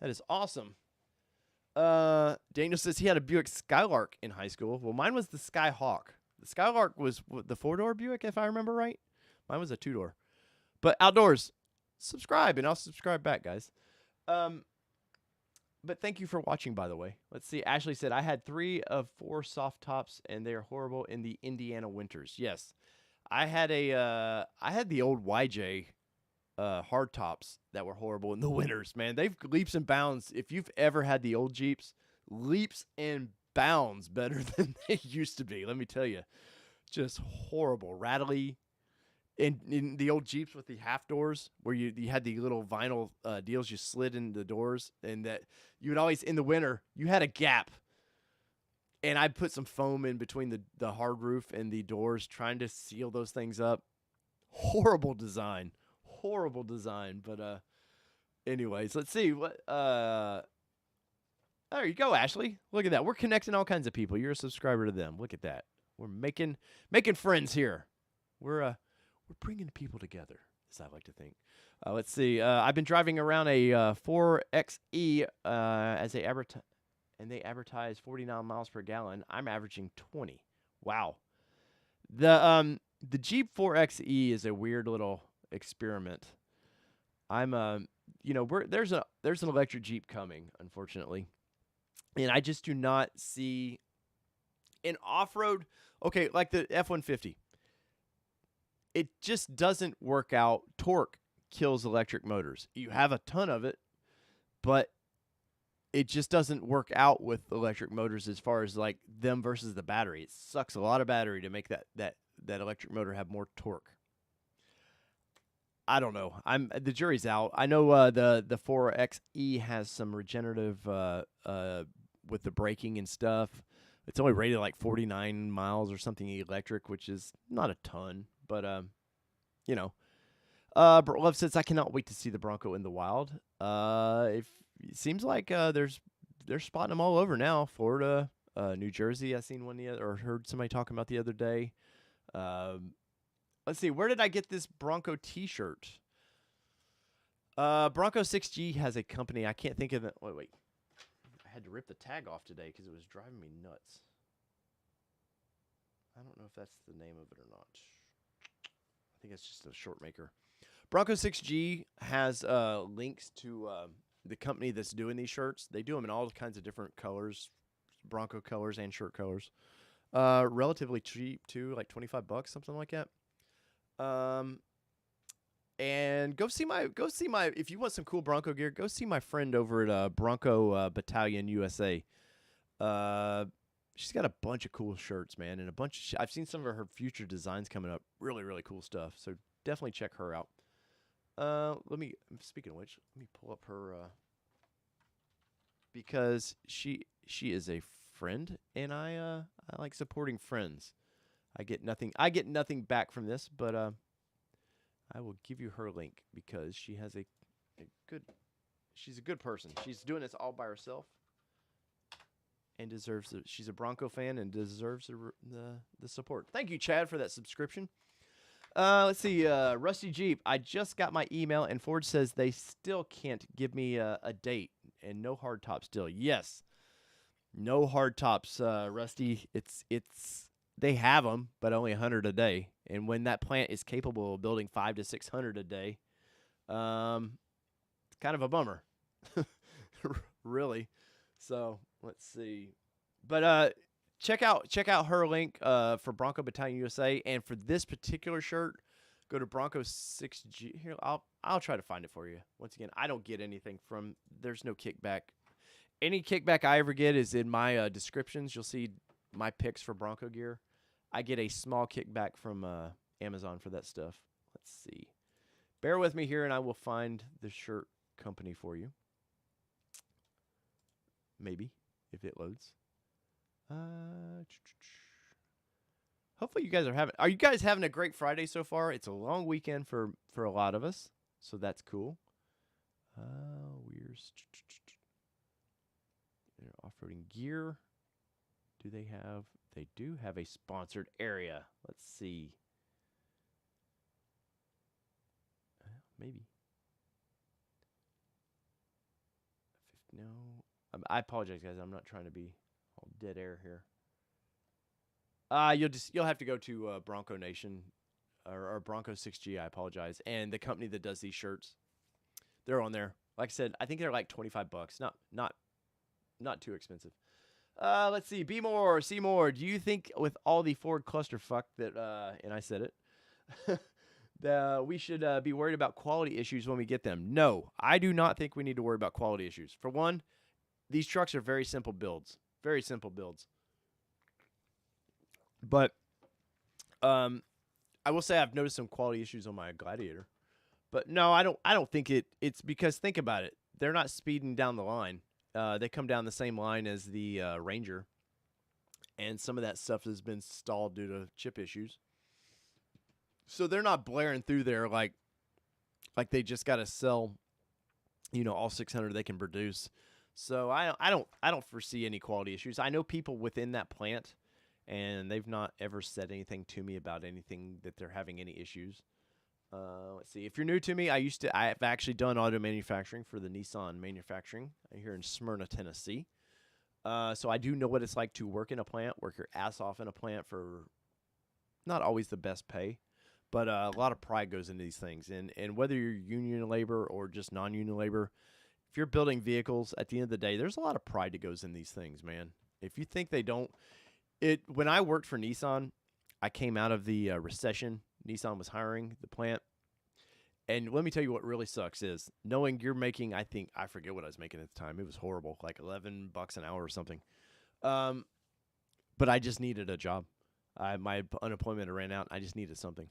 That is awesome. Daniel says he had a Buick Skylark in high school. Well, mine was the Skyhawk. The Skylark was the 4-door Buick, if I remember right. Mine was a 2-door. But Outdoors, subscribe, and I'll subscribe back, guys. But thank you for watching, by the way. Let's see. Ashley said, I had 3 of 4 soft tops, and they are horrible in the Indiana winters. Yes. I had the old YJ hard tops that were horrible in the winters, man. They've leaps and bounds. If you've ever had the old Jeeps, leaps and bounds better than they used to be. Let me tell you. Just horrible. Rattly. In the old Jeeps with the half doors, where you had the little vinyl deals you slid in the doors, and that you would always, in the winter, you had a gap, and I'd put some foam in between the hard roof and the doors, trying to seal those things up. Horrible design, but anyways, let's see what there There you go, Ashley. Look at that. We're connecting all kinds of people. You're a subscriber to them. Look at that. We're making friends here. We're bringing people together, as I like to think. Let's see. I've been driving around a 4xe and they advertise 49 miles per gallon. I'm averaging 20. Wow. The Jeep 4xe is a weird little experiment. I'm there's an electric Jeep coming, unfortunately. And I just do not see an off-road, okay, like the F-150. It just doesn't work out. Torque kills electric motors. You have a ton of it, but it just doesn't work out with electric motors as far as like them versus the battery. It sucks a lot of battery to make that electric motor have more torque. I don't know. The jury's out. I know the 4xe has some regenerative with the braking and stuff. It's only rated like 49 miles or something electric, which is not a ton, but Love says I cannot wait to see the Bronco in the wild. It seems like they're spotting them all over now. Florida, New Jersey. I seen one or heard somebody talking about the other day. Let's see. Where did I get this Bronco T-shirt? Bronco 6G has a company. I can't think of it. Wait. I had to rip the tag off today because it was driving me nuts. I don't know if that's the name of it or not. I think it's just a short maker. Bronco 6G has links to the company that's doing these shirts. They do them in all kinds of different colors, Bronco colors and shirt colors. Relatively cheap too, like $25, something like that. And go see my if you want some cool Bronco gear, go see my friend over at Bronco Battalion USA. She's got a bunch of cool shirts, man, and I've seen some of her future designs coming up. Really, really cool stuff. So definitely check her out. Speaking of which, let me pull up her because she is a friend, and I like supporting friends. I get nothing back from this, but I will give you her link because she has she's a good person. She's doing this all by herself and deserves it. She's a Bronco fan and deserves the support. Thank you, Chad, for that subscription. Let's see. Rusty Jeep. I just got my email, and Ford says they still can't give me a date and no hard tops still. Yes, no hard tops, Rusty. They have them, but only 100 a day. And when that plant is capable of building 500 to 600 a day, it's kind of a bummer, really. So let's see. But check out her link for Bronco Battalion USA, and for this particular shirt, go to Bronco 6G. Here, I'll try to find it for you. Once again, I don't get anything from. There's no kickback. Any kickback I ever get is in my descriptions. You'll see my picks for Bronco gear. I get a small kickback from Amazon for that stuff. Let's see. Bear with me here, and I will find the shirt company for you. Maybe, if it loads. Hopefully you guys are you guys having a great Friday so far? It's a long weekend for a lot of us, so that's cool. Where's their off-roading gear? They do have a sponsored area. Let's see. Maybe. No. I apologize, guys. I'm not trying to be all dead air here. You'll have to go to Bronco Nation or Bronco 6G. I apologize. And the company that does these shirts, they're on there. Like I said, I think they're like $25. Not too expensive. Let's see. Be more, see more. Do you think with all the Ford clusterfuck that and I said it, we should be worried about quality issues when we get them? No, I do not think we need to worry about quality issues. For one, these trucks are very simple builds. Very simple builds. But I will say I've noticed some quality issues on my Gladiator. But no, I don't think it's because think about it. They're not speeding down the line. They come down the same line as the Ranger. And some of that stuff has been stalled due to chip issues. So they're not blaring through there like they just got to sell, all 600 they can produce. So I don't foresee any quality issues. I know people within that plant, and they've not ever said anything to me about anything that they're having any issues. Let's see. If you're new to me, I've actually done auto manufacturing for the Nissan manufacturing here in Smyrna, Tennessee. So I do know what it's like to work in a plant, work your ass off in a plant for not always the best pay, but a lot of pride goes into these things. And whether you're union labor or just non-union labor, if you're building vehicles, at the end of the day, there's a lot of pride that goes in these things, man. If you think they don't, when I worked for Nissan, I came out of the recession. Nissan was hiring the plant. And let me tell you what really sucks is knowing you're making, I forget what I was making at the time. It was horrible, like $11 an hour or something. But I just needed a job. My unemployment ran out. I just needed something.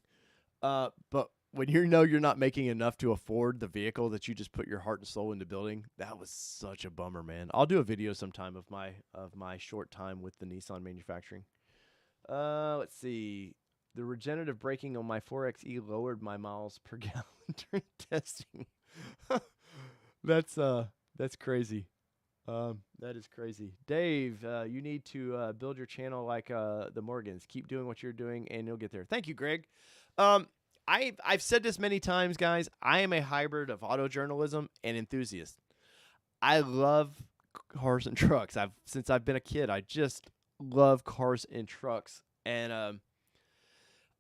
But when you know you're not making enough to afford the vehicle that you just put your heart and soul into building, that was such a bummer, man. I'll do a video sometime of my short time with the Nissan manufacturing. Let's see. The regenerative braking on my 4xe lowered my miles per gallon during testing. That's crazy. That is crazy. Dave, you need to build your channel like the Morgans. Keep doing what you're doing, and you'll get there. Thank you, Greg. I've said this many times, guys. I am a hybrid of auto journalism and enthusiast. I love cars and trucks. Since I've been a kid, I just love cars and trucks. And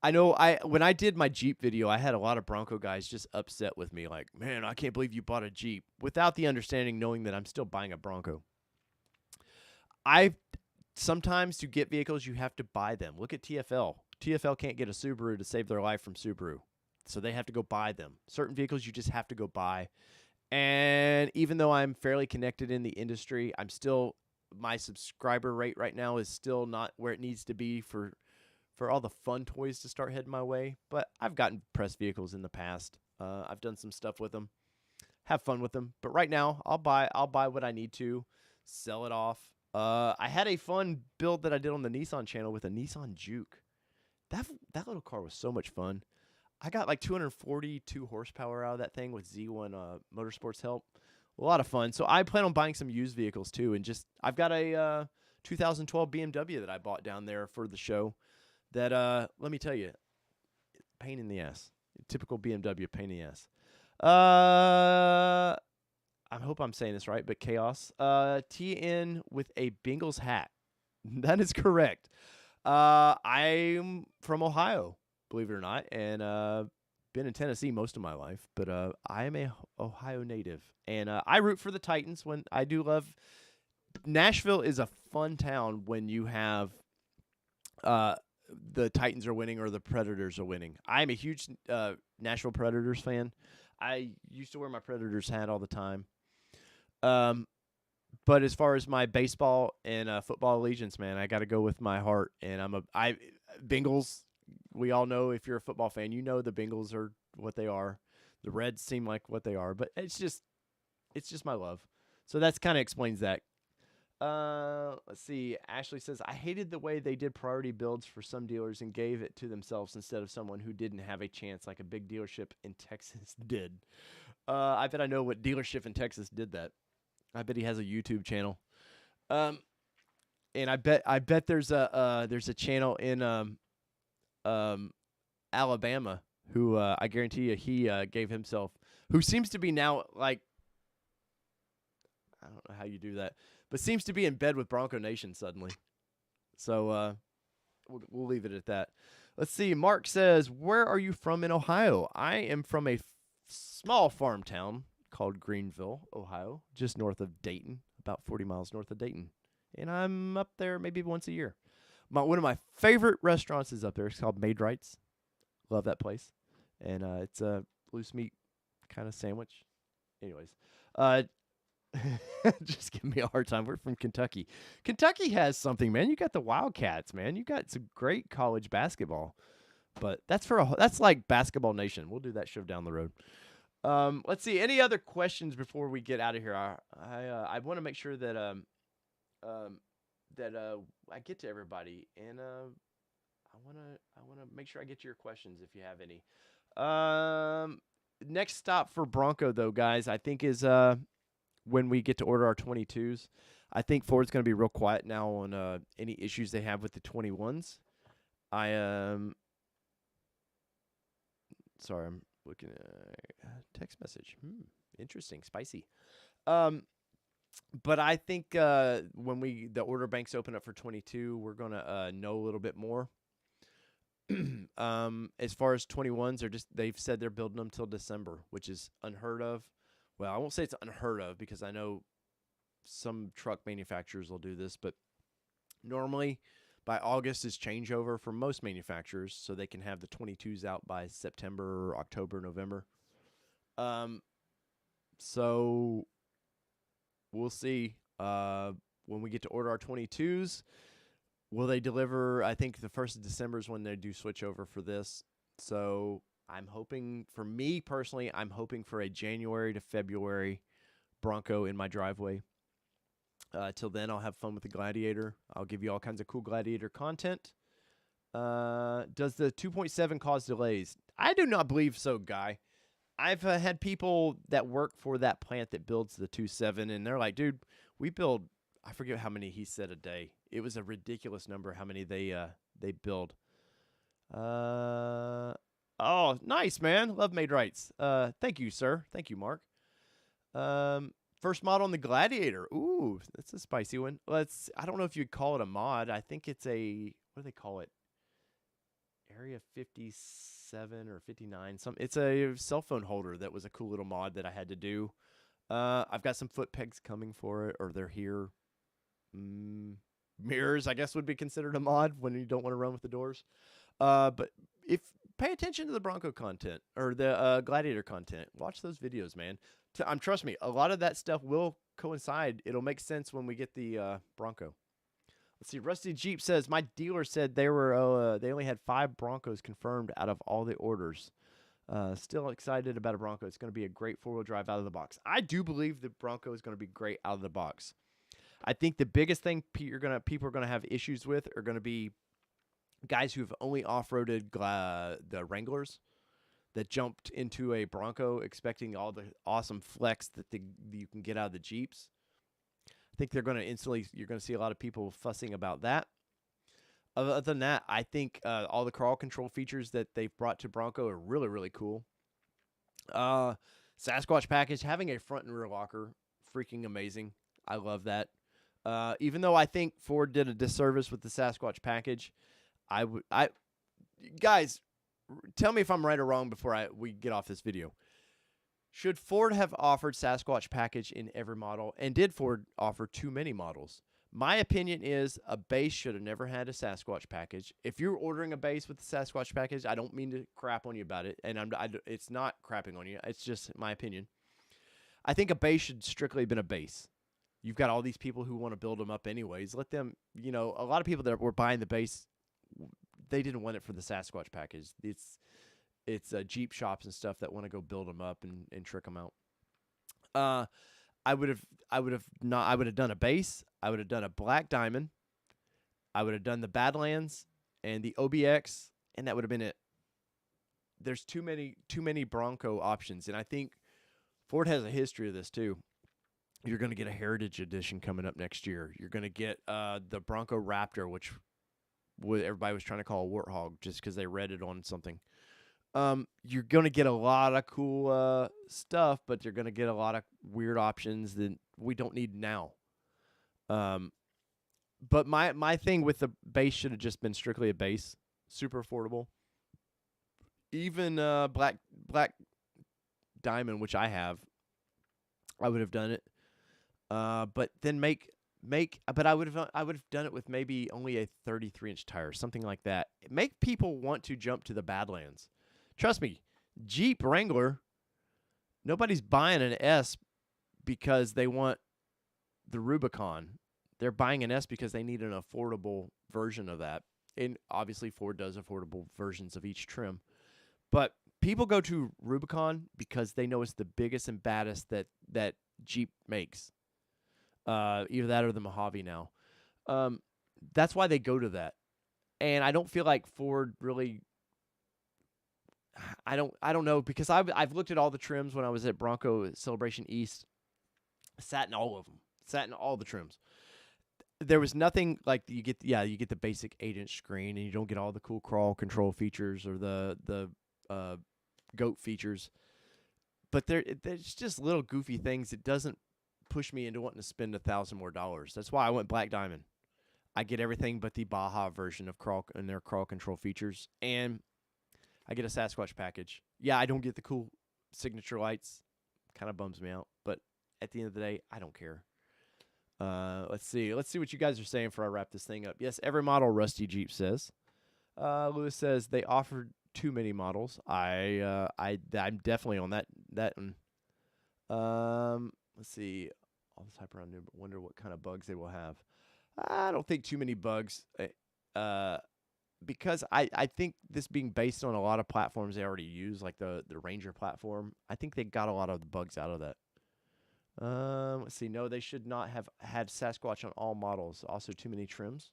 I know when I did my Jeep video, I had a lot of Bronco guys just upset with me, like, man, I can't believe you bought a Jeep, without the understanding, knowing that I'm still buying a Bronco. Sometimes to get vehicles, you have to buy them. Look at TFL. TFL can't get a Subaru to save their life from Subaru, so they have to go buy them. Certain vehicles you just have to go buy. And even though I'm fairly connected in the industry, my subscriber rate right now is still not where it needs to be for all the fun toys to start heading my way. But I've gotten press vehicles in the past. I've done some stuff with them, have fun with them. But right now, I'll buy what I need to, sell it off. I had a fun build that I did on the Nissan channel with a Nissan Juke. That little car was so much fun. I got like 242 horsepower out of that thing with Z1 Motorsports help. A lot of fun. So I plan on buying some used vehicles too. And I've got a 2012 BMW that I bought down there for the show. That, let me tell you, pain in the ass. Typical BMW pain in the ass. I hope I'm saying this right, but Chaos. TN with a Bengals hat. That is correct. I'm from Ohio, believe it or not, and been in Tennessee most of my life, but I am a Ohio native, and I root for the Titans. When I do love Nashville is a fun town when you have the Titans are winning or the Predators are winning. I'm a huge Nashville Predators fan. I used to wear my Predators hat all the time. But as far as my baseball and football allegiance, man, I got to go with my heart. And Bengals. We all know, if you're a football fan, you know the Bengals are what they are. The Reds seem like what they are, but it's just my love. So that's kind of explains that. Let's see. Ashley says, I hated the way they did priority builds for some dealers and gave it to themselves instead of someone who didn't have a chance, like a big dealership in Texas did. I bet I know what dealership in Texas did that. I bet he has a YouTube channel. And I bet there's a channel in Alabama who I guarantee you he gave himself, who seems to be now, like, I don't know how you do that, but seems to be in bed with Bronco Nation suddenly. So we'll leave it at that. Let's see. Mark says, where are you from in Ohio? I am from a small farm town called Greenville, Ohio, just north of Dayton, about 40 miles north of Dayton. And I'm up there maybe once a year. One of my favorite restaurants is up there. It's called Made Rights. Love that place. And it's a loose meat kind of sandwich. Anyways, just give me a hard time. We're from Kentucky. Kentucky has something, man. You got the Wildcats, man. You got some great college basketball. But that's like Basketball Nation. We'll do that show down the road. Let's see. Any other questions before we get out of here? I want to make sure that I get to everybody, and I want to make sure I get to your questions if you have any. Next stop for Bronco, though, guys, I think is when we get to order our 22s. I think Ford's going to be real quiet now on any issues they have with the 21s. I sorry, I'm looking at text message. Interesting, spicy. But I think when the order banks open up for 22, we're gonna know a little bit more. As far as 21s, they've said they're building them till December, which is unheard of. Well, I won't say it's unheard of because I know some truck manufacturers will do this, but normally by August is changeover for most manufacturers, so they can have the 22s out by September, October, November. So we'll see. When we get to order our 22s, will they deliver? I think the 1st of December is when they do switch over for this. So I'm hoping, for me personally, I'm hoping for a January to February Bronco in my driveway. Till then, I'll have fun with the Gladiator. I'll give you all kinds of cool Gladiator content. Does the 2.7 cause delays? I do not believe so, Guy. I've had people that work for that plant that builds the 2.7, and they're like, dude, we build, I forget how many he said a day. It was a ridiculous number how many they build. Oh, nice, man. Love made rights. Thank you, sir. Thank you, Mark. First mod on the Gladiator. Ooh, that's a spicy one. I don't know if you'd call it a mod. I think it's what do they call it? Area 57 or 59. It's a cell phone holder that was a cool little mod that I had to do. I've got some foot pegs coming for it, or they're here. Mirrors, I guess, would be considered a mod when you don't want to run with the doors. But if pay attention to the Bronco content or the Gladiator content, watch those videos, man. Trust me, a lot of that stuff will coincide. It'll make sense when we get the Bronco. Let's see. Rusty Jeep says, my dealer said they only had 5 Broncos confirmed out of all the orders. Still excited about a Bronco. It's going to be a great 4-wheel drive out of the box. I do believe the Bronco is going to be great out of the box. I think the biggest thing people are going to have issues with are going to be guys who've only off-roaded the Wranglers that jumped into a Bronco expecting all the awesome flex that you can get out of the Jeeps. I think you're going to see a lot of people fussing about that. Other than that, I think all the crawl control features that they've brought to Bronco are really, really cool. Sasquatch package, having a front and rear locker, freaking amazing. I love that. Even though I think Ford did a disservice with the Sasquatch package, guys, tell me if I'm right or wrong before we get off this video. Should Ford have offered Sasquatch package in every model? And did Ford offer too many models? My opinion is a base should have never had a Sasquatch package. If you're ordering a base with the Sasquatch package, I don't mean to crap on you about it. And it's not crapping on you. It's just my opinion. I think a base should strictly have been a base. You've got all these people who want to build them up anyways. Let them, a lot of people that were buying the base, they didn't want it for the Sasquatch package. It's Jeep shops and stuff that want to go build them up and trick them out. I would have done a base. I would have done a black diamond. I would have done the Badlands and the OBX, and that would have been it. There's too many Bronco options, and I think Ford has a history of this too. You're going to get a Heritage Edition coming up next year. You're going to get the Bronco Raptor, which everybody was trying to call a Warthog just because they read it on something. You're going to get a lot of cool stuff, but you're going to get a lot of weird options that we don't need now. But my thing with the base should have just been strictly a base, super affordable. Even black diamond, which I have, I would have done it. But then but I would have done it with maybe only a 33-inch tire, something like that. Make people want to jump to the Badlands. Trust me, Jeep Wrangler, nobody's buying an S because they want the Rubicon. They're buying an S because they need an affordable version of that. And obviously Ford does affordable versions of each trim. But people go to Rubicon because they know it's the biggest and baddest that Jeep makes. Either that or the Mojave now. That's why they go to that. And I don't feel like Ford really... I don't know, because I've looked at all the trims when I was at Bronco Celebration East, Sat in all of them. Sat in all the trims. There was nothing like you get. Yeah, you get the basic 8-inch screen, and you don't get all the cool crawl control features or the uh, goat features. But there's just little goofy things. It doesn't push me into wanting to spend $1,000 more. That's why I went Black Diamond. I get everything but the Baja version of crawl and their crawl control features, and I get a Sasquatch package. Yeah, I don't get the cool signature lights. Kind of bums me out, but at the end of the day, I don't care. Let's see what you guys are saying before I wrap this thing up. Yes, every model, Rusty Jeep says. Lewis says they offered too many models. I'm definitely on that one. Let's see. All the type around there, but wonder what kind of bugs they will have. I don't think too many bugs. Because I think this being based on a lot of platforms they already use, like the Ranger platform, I think they got a lot of the bugs out of that. Let's see. No, they should not have had Sasquatch on all models. Also, too many trims.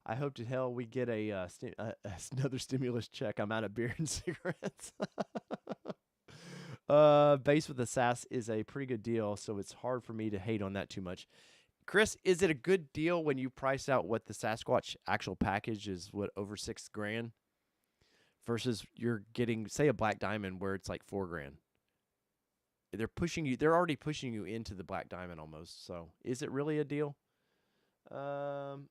I hope to hell we get another stimulus check. I'm out of beer and cigarettes. Base with the SAS is a pretty good deal, so it's hard for me to hate on that too much. Chris, is it a good deal when you price out what the Sasquatch actual package is? What, over $6,000 versus you're getting, say, a Black Diamond where it's like $4,000. They're already pushing you into the Black Diamond almost. So is it really a deal? And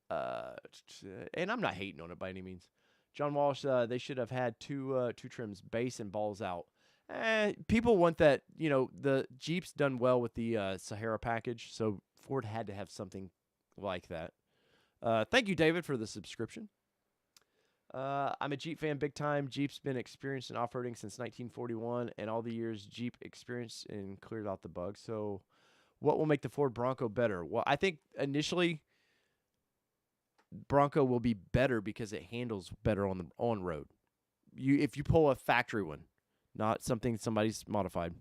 I'm not hating on it by any means. John Walsh, they should have had two trims, base and balls out. People want that. You know, the Jeep's done well with the Sahara package, so Ford had to have something like that. Thank you, David, for the subscription. I'm a Jeep fan big time. Jeep's been experienced in off-roading since 1941, and all the years Jeep experienced and cleared out the bugs. So what will make the Ford Bronco better? Well, I think initially Bronco will be better because it handles better on the on-road. If you pull a factory one, not something somebody's modified.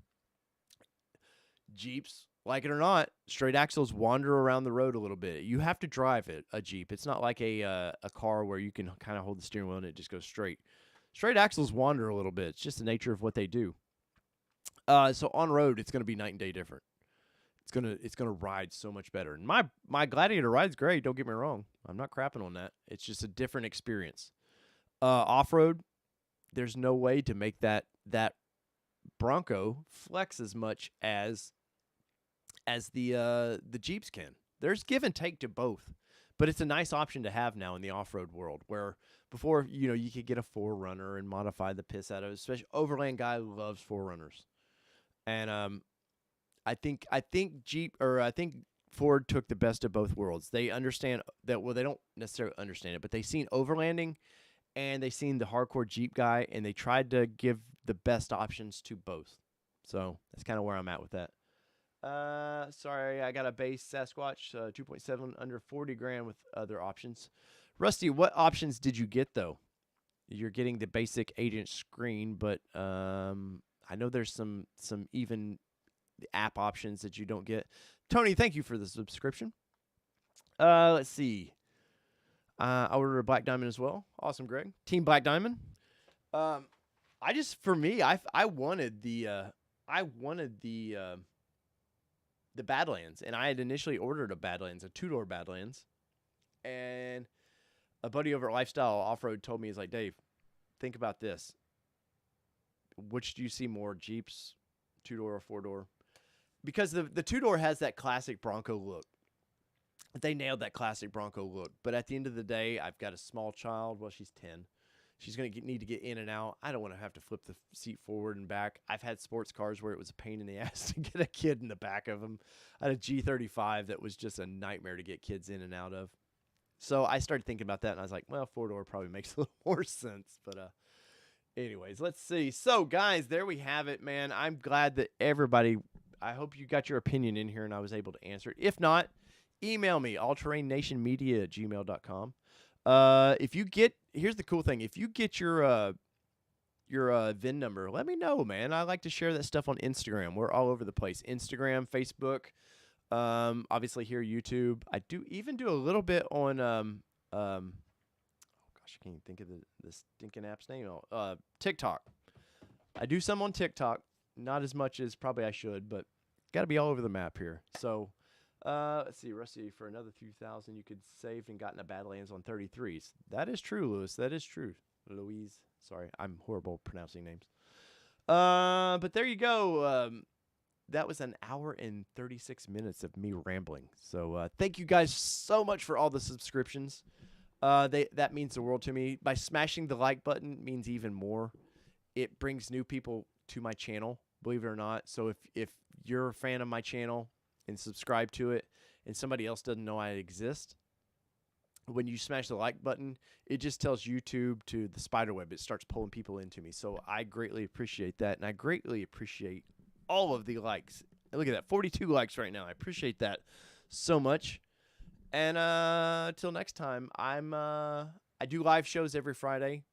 Jeeps, like it or not, straight axles wander around the road a little bit. You have to drive it, a Jeep. It's not like a car where you can kind of hold the steering wheel and it just goes straight. Straight axles wander a little bit. It's just the nature of what they do. So on road, it's going to be night and day different. It's gonna ride so much better. And my Gladiator ride's great. Don't get me wrong. I'm not crapping on that. It's just a different experience. Off road, there's no way to make that Bronco flex as much as the Jeeps can. There's give and take to both, but it's a nice option to have now in the off-road world. Where before, you could get a 4Runner and modify the piss out of it. Especially overland guy loves 4Runners, and I think Ford took the best of both worlds. They understand that. Well, they don't necessarily understand it, but they've seen overlanding and they've seen the hardcore Jeep guy, and they tried to give the best options to both. So that's kind of where I'm at with that. Sorry, I got a base Sasquatch 2.7 under $40,000 with other options. Rusty, what options did you get though? You're getting the basic 8-inch screen, but I know there's some even app options that you don't get. Tony, thank you for the subscription. Let's see. I ordered a Black Diamond as well. Awesome, Greg. Team Black Diamond. I wanted the Badlands, and I had initially ordered a Badlands, a 2-door Badlands, and a buddy over at Lifestyle Off-Road told me, he's like, Dave, think about this. Which do you see more, Jeeps, 2-door or 4-door? Because the 2-door has that classic Bronco look. They nailed that classic Bronco look. But at the end of the day, I've got a small child. Well, she's 10. She's going to need to get in and out. I don't want to have to flip the seat forward and back. I've had sports cars where it was a pain in the ass to get a kid in the back of them. I had a G35 that was just a nightmare to get kids in and out of. So I started thinking about that, and I was like, well, 4-door probably makes a little more sense. But anyways, let's see. So, guys, there we have it, man. I'm glad that everybody – I hope you got your opinion in here and I was able to answer it. If not, email me, allterrainnationmedia@gmail.com. Here's the cool thing. If you get your VIN number, let me know, man. I like to share that stuff on Instagram. We're all over the place. Instagram, Facebook, obviously here, YouTube. I do a little bit on, oh gosh, I can't even think of the stinking app's name. TikTok. I do some on TikTok. not as much as probably I should, but got to be all over the map here. So, let's see, Rusty, for another 2,000, you could saved and gotten a Badlands on 33s. That is true, Lewis. That is true. Louise, sorry, I'm horrible pronouncing names. But there you go. That was an hour and 36 minutes of me rambling. So thank you guys so much for all the subscriptions. That means the world to me. By smashing the like button means even more. It brings new people to my channel, believe it or not. So if you're a fan of my channel and subscribe to it and somebody else doesn't know I exist, when you smash the like button, it just tells YouTube to the spider web. It starts pulling people into me. So I greatly appreciate that, and I greatly appreciate all of the likes. Look at that, 42 likes right now. I appreciate that so much. And till next time, I do live shows every Friday.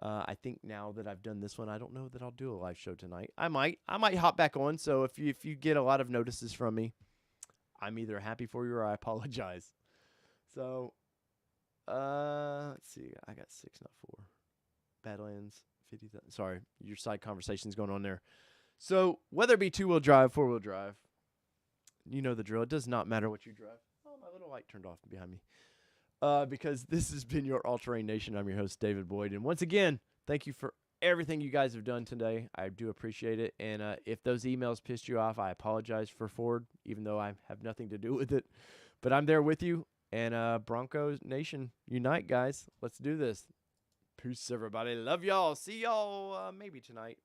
I think now that I've done this one, I don't know that I'll do a live show tonight. I might hop back on. So if you get a lot of notices from me, I'm either happy for you or I apologize. So let's see. I got 6, not 4. Badlands 50,000. Sorry, your side conversation's going on there. So whether it be 2-wheel drive, 4-wheel drive, you know the drill. It does not matter what you drive. Oh, my little light turned off behind me. Because this has been your All Terrain Nation. I'm your host, David Boyd. And once again, thank you for everything you guys have done today. I do appreciate it. And if those emails pissed you off, I apologize for Ford, even though I have nothing to do with it. But I'm there with you. And Bronco Nation, unite, guys. Let's do this. Peace, everybody. Love y'all. See y'all maybe tonight.